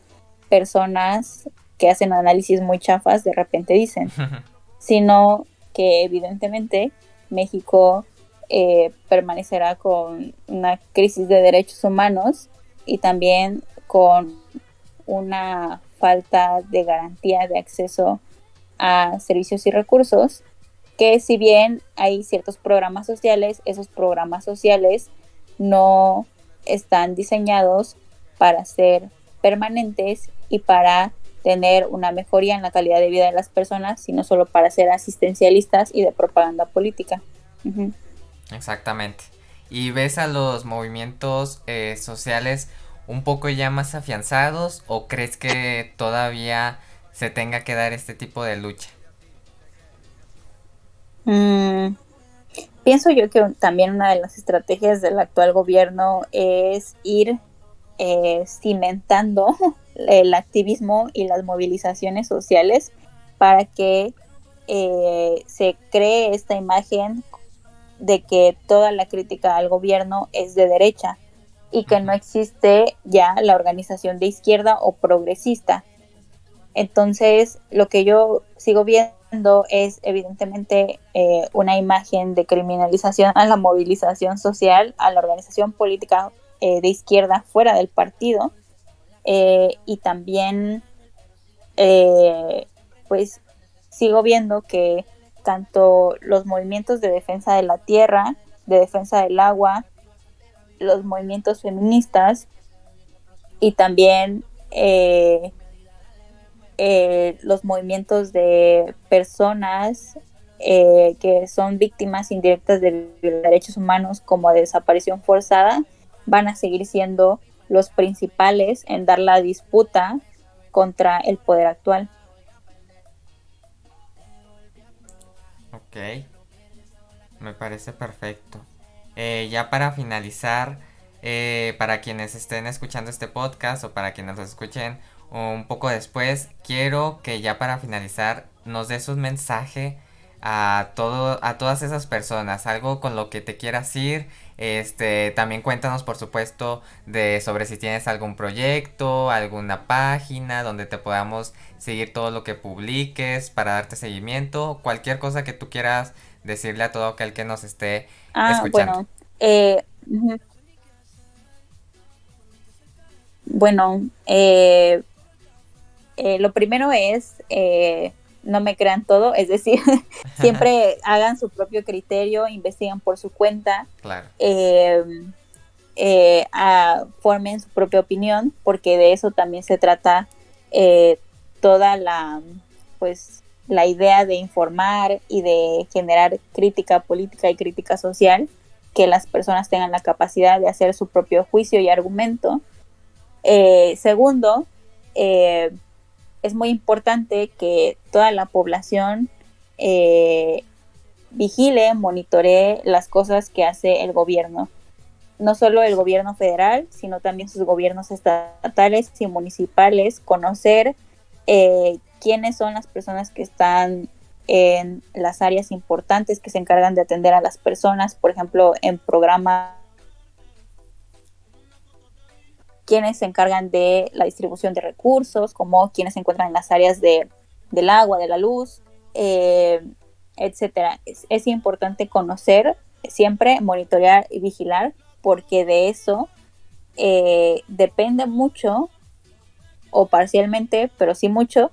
personas que hacen análisis muy chafas de repente dicen, sino que evidentemente México permanecerá con una crisis de derechos humanos y también con una falta de garantía de acceso a servicios y recursos, que si bien hay ciertos programas sociales, esos programas sociales no están diseñados para ser permanentes y para tener una mejoría en la calidad de vida de las personas, sino solo para ser asistencialistas y de propaganda política. Uh-huh. Exactamente. ¿Y ves a los movimientos sociales un poco ya más afianzados o crees que todavía se tenga que dar este tipo de lucha? Pienso yo que también una de las estrategias del actual gobierno es ir cimentando el activismo y las movilizaciones sociales para que se cree esta imagen de que toda la crítica al gobierno es de derecha y que no existe ya la organización de izquierda o progresista. Entonces, lo que yo sigo viendo es evidentemente una imagen de criminalización a la movilización social, a la organización política de izquierda fuera del partido, y también pues sigo viendo que tanto los movimientos de defensa de la tierra, de defensa del agua, los movimientos feministas y también los movimientos de personas que son víctimas indirectas de derechos humanos como de desaparición forzada van a seguir siendo los principales en dar la disputa contra el poder actual. Ok, me parece perfecto. Ya para finalizar, para quienes estén escuchando este podcast o para quienes lo escuchen un poco después, quiero que ya para finalizar nos des un mensaje a todas esas personas, algo con lo que te quieras ir. También cuéntanos por supuesto sobre si tienes algún proyecto, alguna página donde te podamos seguir todo lo que publiques para darte seguimiento, cualquier cosa que tú quieras decirle a todo aquel que nos esté escuchando. Lo primero es no me crean todo, es decir, siempre hagan su propio criterio, investiguen por su cuenta, claro. Formen su propia opinión, porque de eso también se trata toda la idea de informar y de generar crítica política y crítica social, que las personas tengan la capacidad de hacer su propio juicio y argumento. Segundo, es muy importante que toda la población vigile, monitoree las cosas que hace el gobierno. No solo el gobierno federal, sino también sus gobiernos estatales y municipales. Conocer quiénes son las personas que están en las áreas importantes que se encargan de atender a las personas, por ejemplo, en programas, quienes se encargan de la distribución de recursos, como quienes se encuentran en las áreas del agua, de la luz, etcétera. Es importante conocer, siempre monitorear y vigilar, porque de eso depende mucho, o parcialmente, pero sí mucho,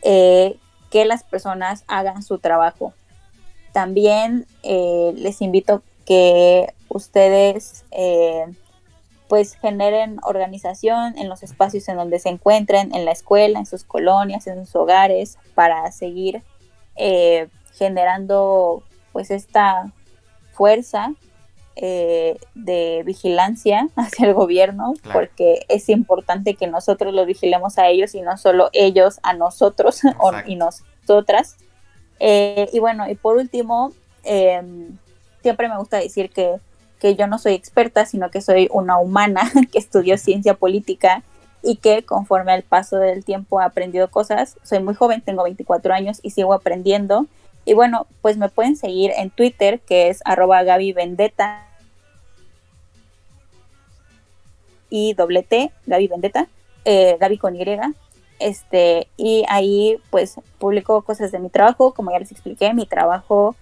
que las personas hagan su trabajo. También les invito que ustedes pues generen organización en los espacios en donde se encuentren, en la escuela, en sus colonias, en sus hogares, para seguir generando pues esta fuerza de vigilancia hacia el gobierno, claro, porque es importante que nosotros los vigilemos a ellos y no solo ellos a nosotros y nosotras. Y bueno, y por último, siempre me gusta decir que yo no soy experta, sino que soy una humana que estudió ciencia política y que conforme al paso del tiempo ha aprendido cosas. Soy muy joven, tengo 24 años y sigo aprendiendo. Y bueno, pues me pueden seguir en Twitter, que es @GabyVendetta y _T, Gaby Vendetta, Gaby con Y. Y ahí pues publico cosas de mi trabajo. Como ya les expliqué, mi trabajo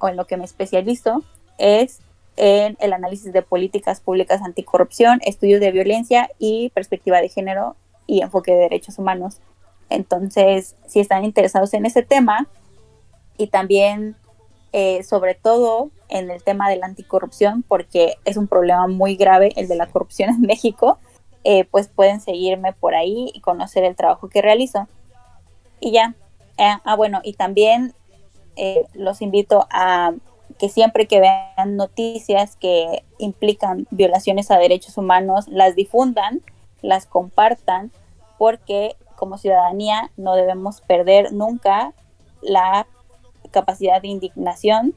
o en lo que me especializo es en el análisis de políticas públicas anticorrupción, estudios de violencia y perspectiva de género y enfoque de derechos humanos. Entonces, si están interesados en ese tema y también sobre todo en el tema de la anticorrupción, porque es un problema muy grave el de la corrupción en México, pues pueden seguirme por ahí y conocer el trabajo que realizo. Y ya, bueno, y también los invito a que siempre que vean noticias que implican violaciones a derechos humanos, las difundan, las compartan, porque como ciudadanía no debemos perder nunca la capacidad de indignación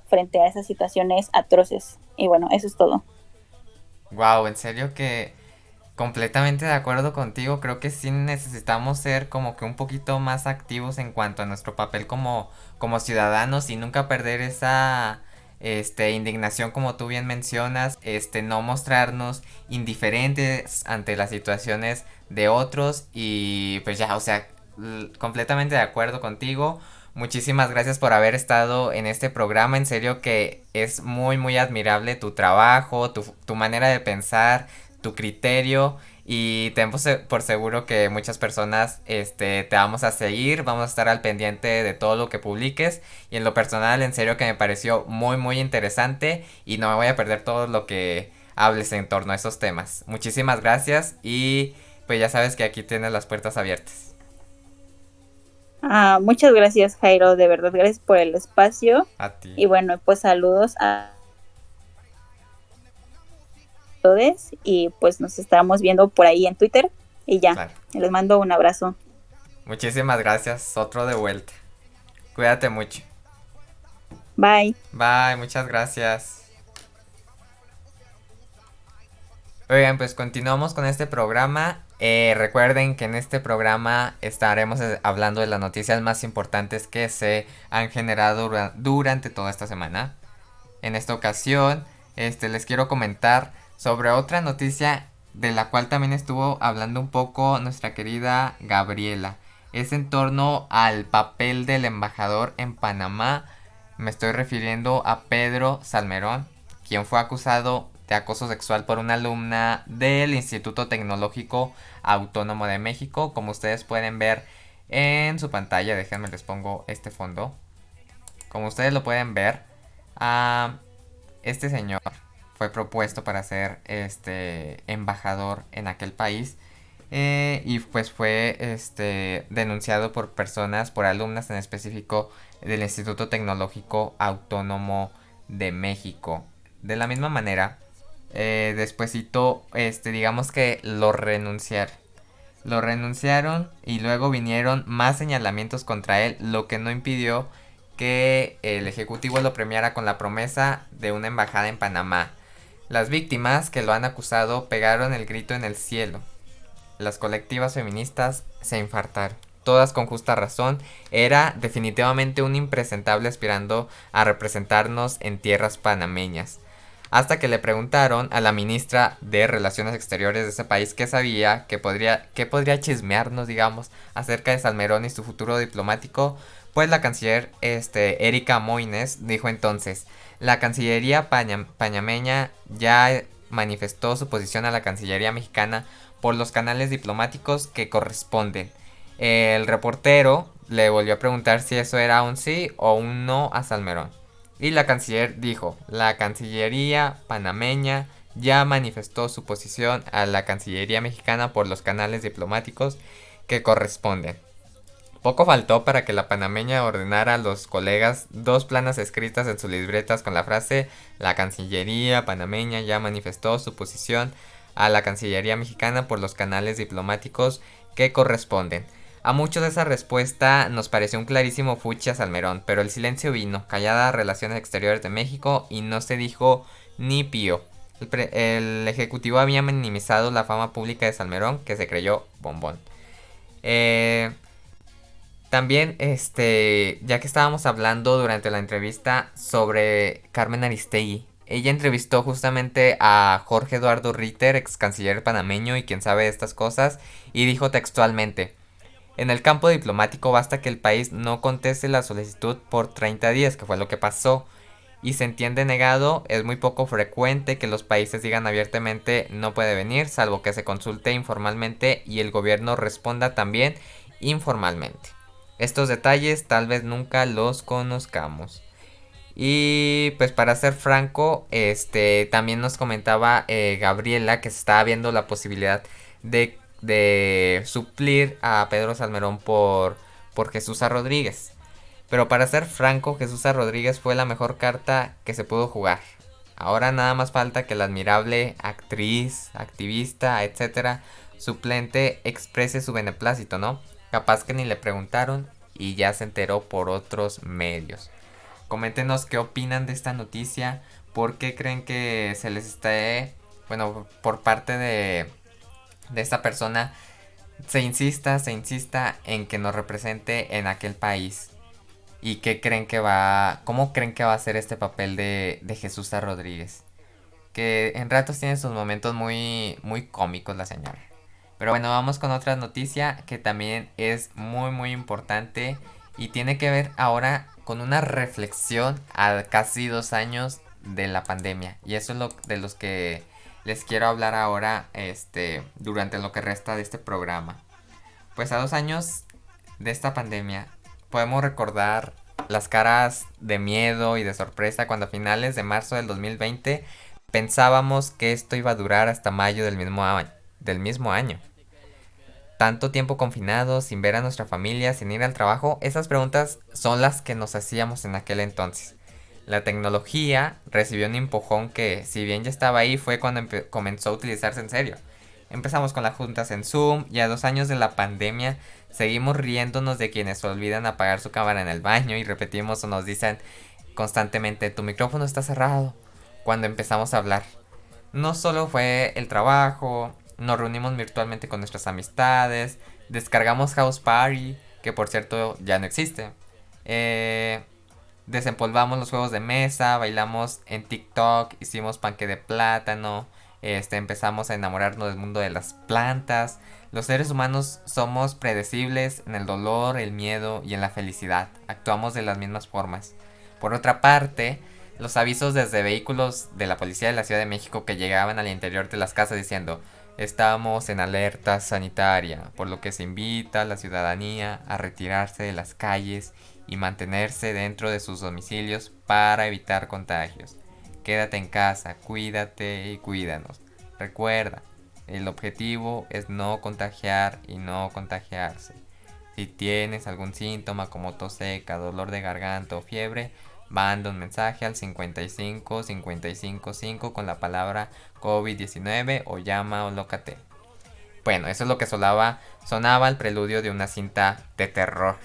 frente a esas situaciones atroces. Y bueno, eso es todo. Wow, en serio que completamente de acuerdo contigo. Creo que sí necesitamos ser como que un poquito más activos en cuanto a nuestro papel como ciudadanos y nunca perder esa indignación, como tú bien mencionas, no mostrarnos indiferentes ante las situaciones de otros. Y pues ya, o sea, completamente de acuerdo contigo. Muchísimas gracias por haber estado en este programa. En serio que es muy muy admirable tu trabajo, tu manera de pensar, tu criterio, y ten por seguro que muchas personas te vamos a seguir, vamos a estar al pendiente de todo lo que publiques, y en lo personal en serio que me pareció muy muy interesante y no me voy a perder todo lo que hables en torno a esos temas. Muchísimas gracias y pues ya sabes que aquí tienes las puertas abiertas. Muchas gracias, Jairo, de verdad, gracias por el espacio. A ti. Y bueno, pues saludos a todos y pues nos estamos viendo por ahí en Twitter y ya, claro. Les mando un abrazo. Muchísimas gracias, otro de vuelta. Cuídate mucho. Bye. Bye, muchas gracias. Oigan, pues continuamos con este programa. Recuerden que en este programa estaremos hablando de las noticias más importantes que se han generado durante toda esta semana. En esta ocasión, les quiero comentar sobre otra noticia de la cual también estuvo hablando un poco nuestra querida Gabriela. Es en torno al papel del embajador en Panamá. Me estoy refiriendo a Pedro Salmerón, quien fue acusado de acoso sexual por una alumna del Instituto Tecnológico Autónomo de México. Como ustedes pueden ver en su pantalla, déjenme les pongo este fondo. Como ustedes lo pueden ver, este señor fue propuesto para ser embajador en aquel país, y pues fue denunciado por personas, por alumnas en específico del Instituto Tecnológico Autónomo de México. De la misma manera, despuesito, digamos que lo renunciaron y luego vinieron más señalamientos contra él, lo que no impidió que el ejecutivo lo premiara con la promesa de una embajada en Panamá. Las víctimas que lo han acusado pegaron el grito en el cielo. Las colectivas feministas se infartaron, todas con justa razón. Era definitivamente un impresentable aspirando a representarnos en tierras panameñas. Hasta que le preguntaron a la ministra de Relaciones Exteriores de ese país qué sabía, qué podría chismearnos, digamos, acerca de Salmerón y su futuro diplomático. Pues la canciller Erika Moines dijo entonces: la Cancillería panameña ya manifestó su posición a la Cancillería mexicana por los canales diplomáticos que corresponden. El reportero le volvió a preguntar si eso era un sí o un no a Salmerón. Y la canciller dijo: la Cancillería panameña ya manifestó su posición a la Cancillería mexicana por los canales diplomáticos que corresponden. Poco faltó para que la panameña ordenara a los colegas 2 planas escritas en sus libretas con la frase: la Cancillería panameña ya manifestó su posición a la Cancillería mexicana por los canales diplomáticos que corresponden. A muchos esa respuesta nos pareció un clarísimo fuchi a Salmerón, pero el silencio vino, callada Relaciones Exteriores de México y no se dijo ni pío. El ejecutivo había minimizado la fama pública de Salmerón, que se creyó bombón. También, ya que estábamos hablando durante la entrevista sobre Carmen Aristegui, ella entrevistó justamente a Jorge Eduardo Ritter, ex canciller panameño y quien sabe de estas cosas, y dijo textualmente: en el campo diplomático basta que el país no conteste la solicitud por 30 días, que fue lo que pasó, y se entiende negado. Es muy poco frecuente que los países digan abiertamente no puede venir, salvo que se consulte informalmente y el gobierno responda también informalmente. Estos detalles tal vez nunca los conozcamos. Y pues para ser franco, también nos comentaba Gabriela que se estaba viendo la posibilidad de suplir a Pedro Salmerón por Jesús Rodríguez. Pero para ser franco, Jesús Rodríguez fue la mejor carta que se pudo jugar. Ahora nada más falta que la admirable actriz, activista, etcétera, suplente exprese su beneplácito, ¿no? Capaz que ni le preguntaron y ya se enteró por otros medios. Coméntenos qué opinan de esta noticia, por qué creen que se les esté, bueno, por parte de esta persona se insista en que nos represente en aquel país. ¿Y qué creen que cómo creen que va a ser este papel de Jesús Rodríguez? Que en ratos tiene sus momentos muy, muy cómicos la señora. Pero bueno, vamos con otra noticia que también es muy muy importante y tiene que ver ahora con una reflexión a casi 2 años de la pandemia. Y eso es de los que les quiero hablar ahora durante lo que resta de este programa. Pues a 2 años de esta pandemia podemos recordar las caras de miedo y de sorpresa cuando a finales de marzo del 2020 pensábamos que esto iba a durar hasta mayo del mismo año. Tanto tiempo confinados, sin ver a nuestra familia, sin ir al trabajo, esas preguntas son las que nos hacíamos en aquel entonces. La tecnología recibió un empujón que, si bien ya estaba ahí, fue cuando comenzó a utilizarse en serio. Empezamos con las juntas en Zoom y a 2 años de la pandemia seguimos riéndonos de quienes olvidan apagar su cámara en el baño y repetimos o nos dicen constantemente: tu micrófono está cerrado, cuando empezamos a hablar. No solo fue el trabajo, nos reunimos virtualmente con nuestras amistades, descargamos House Party, que por cierto ya no existe. Desempolvamos los juegos de mesa, bailamos en TikTok, hicimos panque de plátano, empezamos a enamorarnos del mundo de las plantas. Los seres humanos somos predecibles en el dolor, el miedo y en la felicidad. Actuamos de las mismas formas. Por otra parte, los avisos desde vehículos de la policía de la Ciudad de México que llegaban al interior de las casas diciendo: estamos en alerta sanitaria, por lo que se invita a la ciudadanía a retirarse de las calles y mantenerse dentro de sus domicilios para evitar contagios. Quédate en casa, cuídate y cuídanos. Recuerda, el objetivo es no contagiar y no contagiarse. Si tienes algún síntoma como tos seca, dolor de garganta o fiebre, manda un mensaje al 55 55 5 con la palabra COVID-19 o llama o lócate. Bueno, eso es lo que sonaba el preludio de una cinta de terror.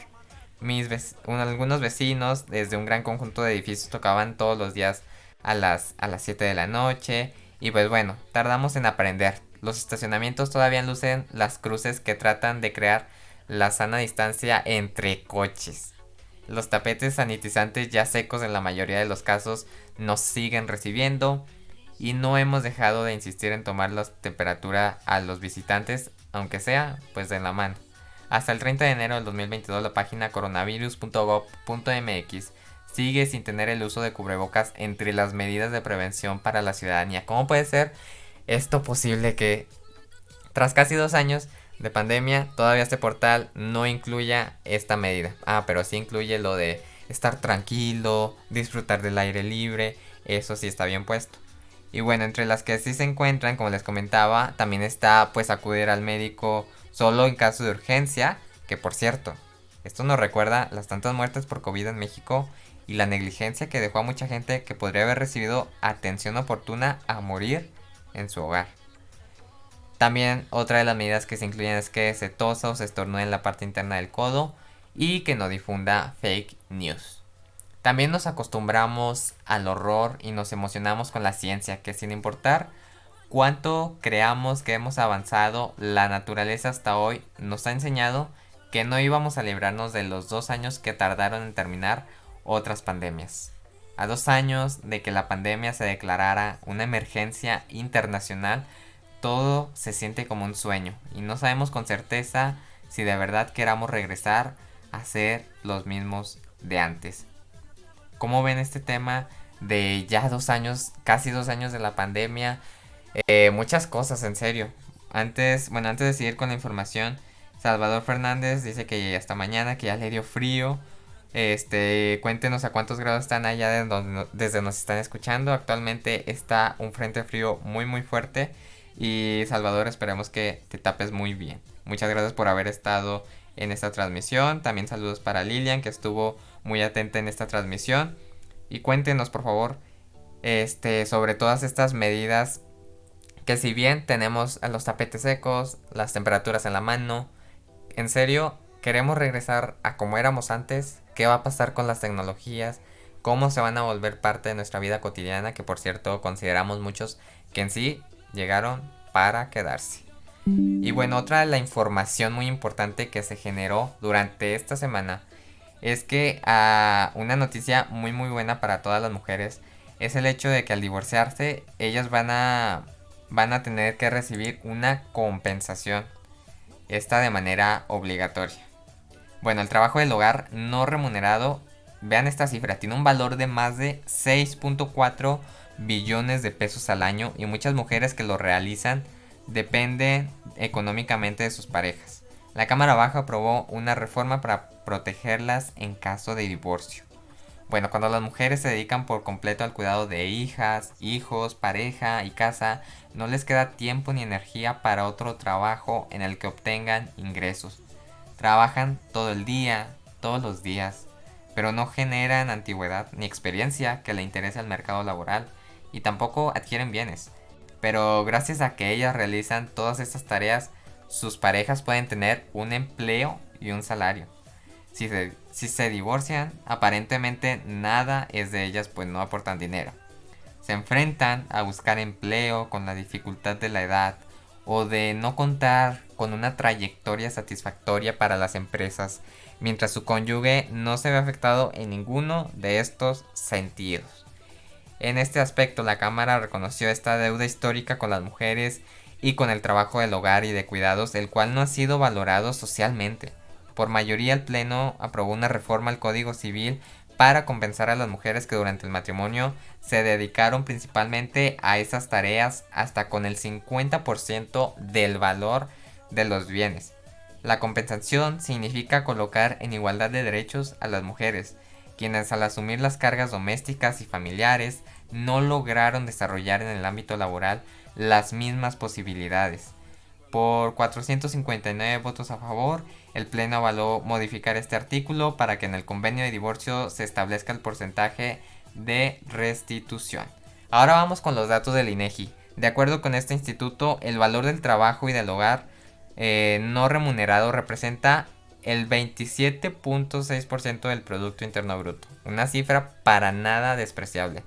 Algunos vecinos desde un gran conjunto de edificios tocaban todos los días a las 7 de la noche. Y pues bueno, tardamos en aprender. Los estacionamientos todavía lucen las cruces que tratan de crear la sana distancia entre coches. Los tapetes sanitizantes ya secos en la mayoría de los casos nos siguen recibiendo. Y no hemos dejado de insistir en tomar la temperatura a los visitantes, aunque sea pues de la mano. Hasta el 30 de enero del 2022 la página coronavirus.gov.mx sigue sin tener el uso de cubrebocas entre las medidas de prevención para la ciudadanía. ¿Cómo puede ser esto posible que tras casi 2 años de pandemia todavía este portal no incluya esta medida? Pero sí incluye lo de estar tranquilo, disfrutar del aire libre, eso sí está bien puesto. Y bueno, entre las que sí se encuentran, como les comentaba, también está pues acudir al médico solo en caso de urgencia, que por cierto, esto nos recuerda las tantas muertes por COVID en México y la negligencia que dejó a mucha gente que podría haber recibido atención oportuna a morir en su hogar. También otra de las medidas que se incluyen es que se tosa o se estornude en la parte interna del codo y que no difunda fake news. También nos acostumbramos al horror y nos emocionamos con la ciencia, que sin importar cuánto creamos que hemos avanzado, la naturaleza hasta hoy nos ha enseñado que no íbamos a librarnos de los 2 años que tardaron en terminar otras pandemias. A 2 años de que la pandemia se declarara una emergencia internacional, todo se siente como un sueño y no sabemos con certeza si de verdad queramos regresar a ser los mismos de antes. ¿Cómo ven este tema de ya 2 años, casi 2 años de la pandemia? Muchas cosas, en serio. Antes de seguir con la información, Salvador Fernández dice que hasta mañana, que ya le dio frío. Cuéntenos a cuántos grados están allá desde nos están escuchando. Actualmente está un frente frío muy muy fuerte. Y Salvador, esperemos que te tapes muy bien. Muchas gracias por haber estado en esta transmisión. También saludos para Lilian, que estuvo muy atenta en esta transmisión. Y cuéntenos por favor sobre todas estas medidas, que si bien tenemos los tapetes secos, las temperaturas en la mano, en serio, queremos regresar a como éramos antes. ¿Qué va a pasar con las tecnologías? ¿Cómo se van a volver parte de nuestra vida cotidiana? Que por cierto consideramos muchos que en sí llegaron para quedarse. Y bueno, otra de la información muy importante que se generó durante esta semana es que una noticia muy muy buena para todas las mujeres es el hecho de que al divorciarse ellas van a tener que recibir una compensación, esta de manera obligatoria. Bueno, el trabajo del hogar no remunerado, vean esta cifra, tiene un valor de más de 6.4 billones de pesos al año y muchas mujeres que lo realizan dependen económicamente de sus parejas. La Cámara Baja aprobó una reforma para protegerlas en caso de divorcio. Bueno, cuando las mujeres se dedican por completo al cuidado de hijas, hijos, pareja y casa, no les queda tiempo ni energía para otro trabajo en el que obtengan ingresos. Trabajan todo el día, todos los días, pero no generan antigüedad ni experiencia que le interese al mercado laboral y tampoco adquieren bienes. Pero gracias a que ellas realizan todas estas tareas, sus parejas pueden tener un empleo y un salario. Si se divorcian, aparentemente nada es de ellas, pues no aportan dinero. Se enfrentan a buscar empleo con la dificultad de la edad o de no contar con una trayectoria satisfactoria para las empresas, mientras su cónyuge no se ve afectado en ninguno de estos sentidos. En este aspecto, la Cámara reconoció esta deuda histórica con las mujeres y con el trabajo del hogar y de cuidados, el cual no ha sido valorado socialmente. Por mayoría, el Pleno aprobó una reforma al Código Civil para compensar a las mujeres que durante el matrimonio se dedicaron principalmente a esas tareas, hasta con el 50% del valor de los bienes. La compensación significa colocar en igualdad de derechos a las mujeres, quienes al asumir las cargas domésticas y familiares no lograron desarrollar en el ámbito laboral las mismas posibilidades. Por 459 votos a favor, el Pleno avaló modificar este artículo para que en el convenio de divorcio se establezca el porcentaje de restitución. Ahora vamos con los datos del INEGI. De acuerdo con este instituto, el valor del trabajo y del hogar no remunerado representa el 27.6% del Producto Interno Bruto, una cifra para nada despreciable.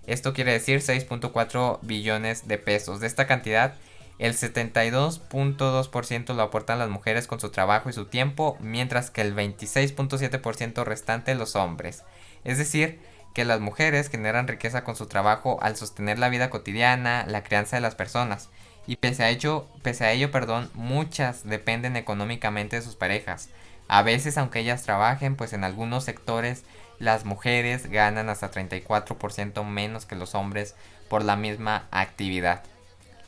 Esto quiere decir 6.4 billones de pesos. De esta cantidad, el 72.2% lo aportan las mujeres con su trabajo y su tiempo, mientras que el 26.7% restante los hombres. Es decir, que las mujeres generan riqueza con su trabajo al sostener la vida cotidiana, la crianza de las personas. Y pese a ello, muchas dependen económicamente de sus parejas. A veces, aunque ellas trabajen, pues en algunos sectores las mujeres ganan hasta 34% menos que los hombres por la misma actividad.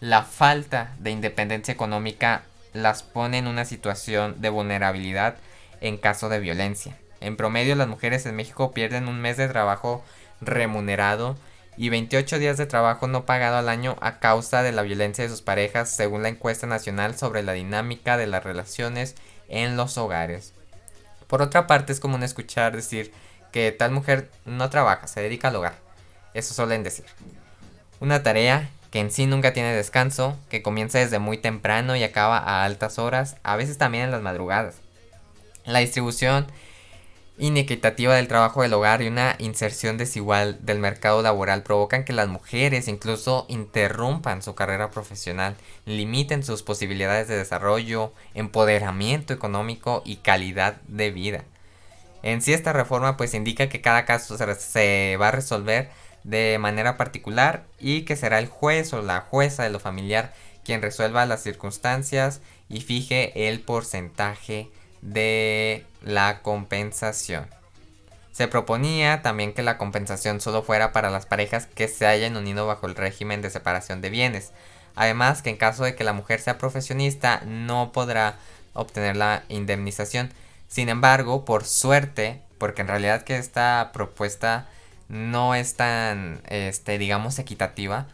La falta de independencia económica las pone en una situación de vulnerabilidad en caso de violencia. En promedio, las mujeres en México pierden un mes de trabajo remunerado y 28 días de trabajo no pagado al año a causa de la violencia de sus parejas, según la encuesta nacional sobre la dinámica de las relaciones en los hogares. Por otra parte, es común escuchar decir que tal mujer no trabaja, se dedica al hogar. Eso suelen decir. Una tarea que en sí nunca tiene descanso, que comienza desde muy temprano y acaba a altas horas, a veces también en las madrugadas. La distribución inequitativa del trabajo del hogar y una inserción desigual del mercado laboral provocan que las mujeres incluso interrumpan su carrera profesional, limiten sus posibilidades de desarrollo, empoderamiento económico y calidad de vida. En sí, esta reforma pues indica que cada caso se va a resolver de manera particular y que será el juez o la jueza de lo familiar quien resuelva las circunstancias y fije el porcentaje de la compensación. Se proponía también que la compensación solo fuera para las parejas que se hayan unido bajo el régimen de separación de bienes. Además, que en caso de que la mujer sea profesionista no podrá obtener la indemnización. Sin embargo, por suerte, porque en realidad que esta propuesta no es tan, digamos, equitativa,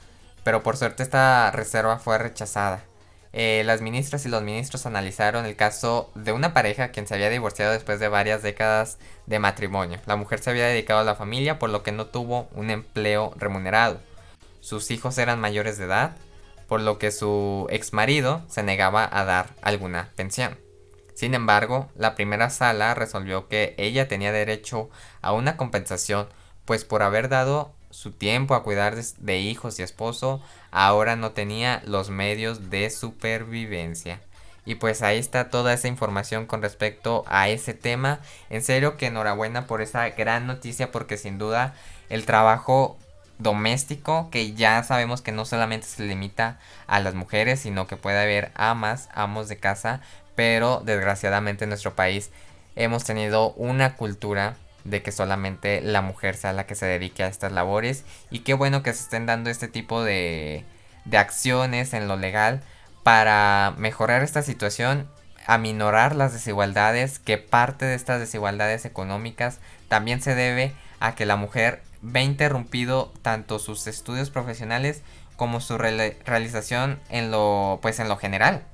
pero por suerte esta reserva fue rechazada. Las ministras y los ministros analizaron el caso de una pareja quien se había divorciado después de varias décadas de matrimonio. La mujer se había dedicado a la familia, por lo que no tuvo un empleo remunerado. Sus hijos eran mayores de edad, por lo que su exmarido se negaba a dar alguna pensión. Sin embargo, la primera sala resolvió que ella tenía derecho a una compensación, pues por haber dado su tiempo a cuidar de hijos y esposo, ahora no tenía los medios de supervivencia. Y pues ahí está toda esa información con respecto a ese tema. En serio que enhorabuena por esa gran noticia, porque sin duda el trabajo doméstico, que ya sabemos que no solamente se limita a las mujeres, sino que puede haber amos de casa, pero desgraciadamente en nuestro país hemos tenido una cultura de que solamente la mujer sea la que se dedique a estas labores, y qué bueno que se estén dando este tipo de acciones en lo legal para mejorar esta situación, aminorar las desigualdades, que parte de estas desigualdades económicas también se debe a que la mujer ve interrumpido tanto sus estudios profesionales como su realización en lo general.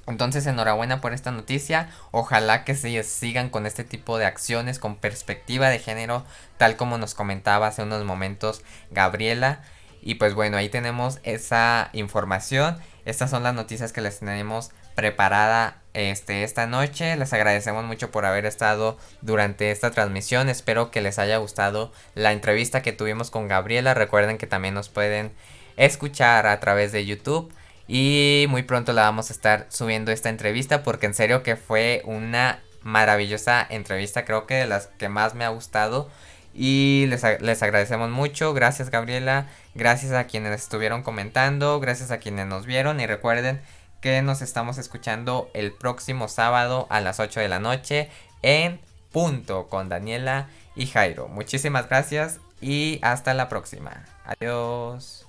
Entonces, enhorabuena por esta noticia. Ojalá que sigan con este tipo de acciones con perspectiva de género, tal como nos comentaba hace unos momentos Gabriela. Y pues bueno, ahí tenemos esa información. Estas son las noticias que les tenemos preparada esta noche. Les agradecemos mucho por haber estado durante esta transmisión. Espero que les haya gustado la entrevista que tuvimos con Gabriela. Recuerden que también nos pueden escuchar a través de YouTube. Y muy pronto la vamos a estar subiendo esta entrevista, porque en serio que fue una maravillosa entrevista. Creo que de las que más me ha gustado. Y les agradecemos mucho. Gracias, Gabriela. Gracias a quienes estuvieron comentando. Gracias a quienes nos vieron. Y recuerden que nos estamos escuchando el próximo sábado a las 8 de la noche en Punto con Daniela y Jairo. Muchísimas gracias y hasta la próxima. Adiós.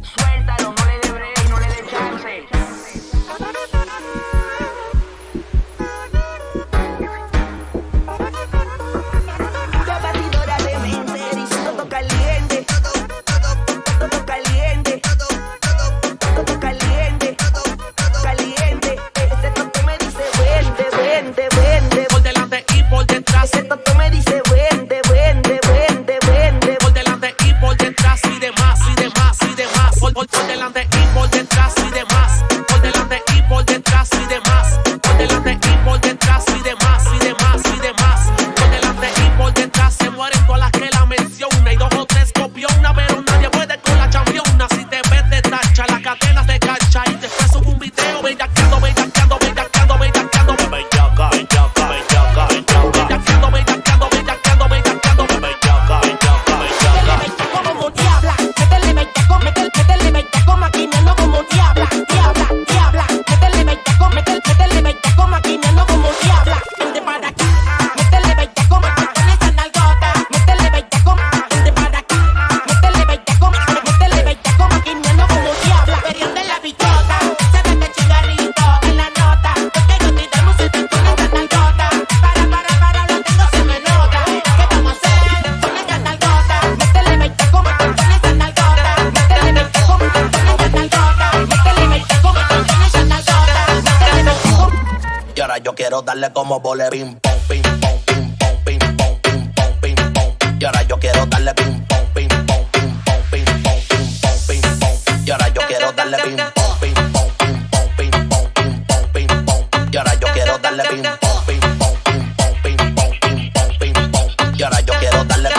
Suéltalo, no le dé break, no le dé chance. La batidora de mente dice todo caliente, todo caliente, todo caliente, caliente. Ese toque me dice vente, vente. ahora yo quiero darle como vole ping pong, ping pong, ping pong, ping pong, ping pong, ping pong. Y ahora yo quiero darle ping pong, ping pong, ping pong, ping pong, ping pong, ping pong. Y ahora yo quiero darle ping pong, ping pong, ping pong, ping pong, ping pong, ping pong. Y ahora yo quiero darle ping pong, ping pong, ping pong, ping pong, ping pong, ping pong. Y ahora yo quiero darle.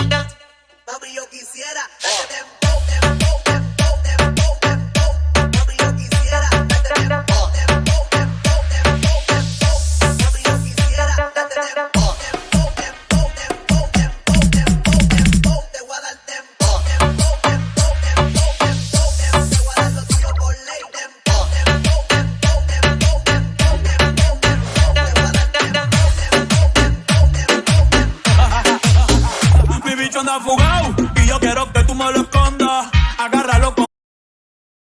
Mami, yo quisiera darte dembow, dembow, dembow, dembow, dembow. Mami, yo quisiera darte dembow, dembow, dembow, dembow, dembow. Mami, yo quisiera darte dembow, dembow, dembow, dembow, dembow, dembow, dembow. Te voy a dar dembow, dembow, dembow, dembow, dembow, dembow. Te voy a dar lo tuyo por ley, dembow, dembow, dembow, dembow, dembow, dembow, dembow. Te voy a dar dembow, dembow, dembow, dembow, dembow. Mi bicho anda fugado y yo quiero que tú me lo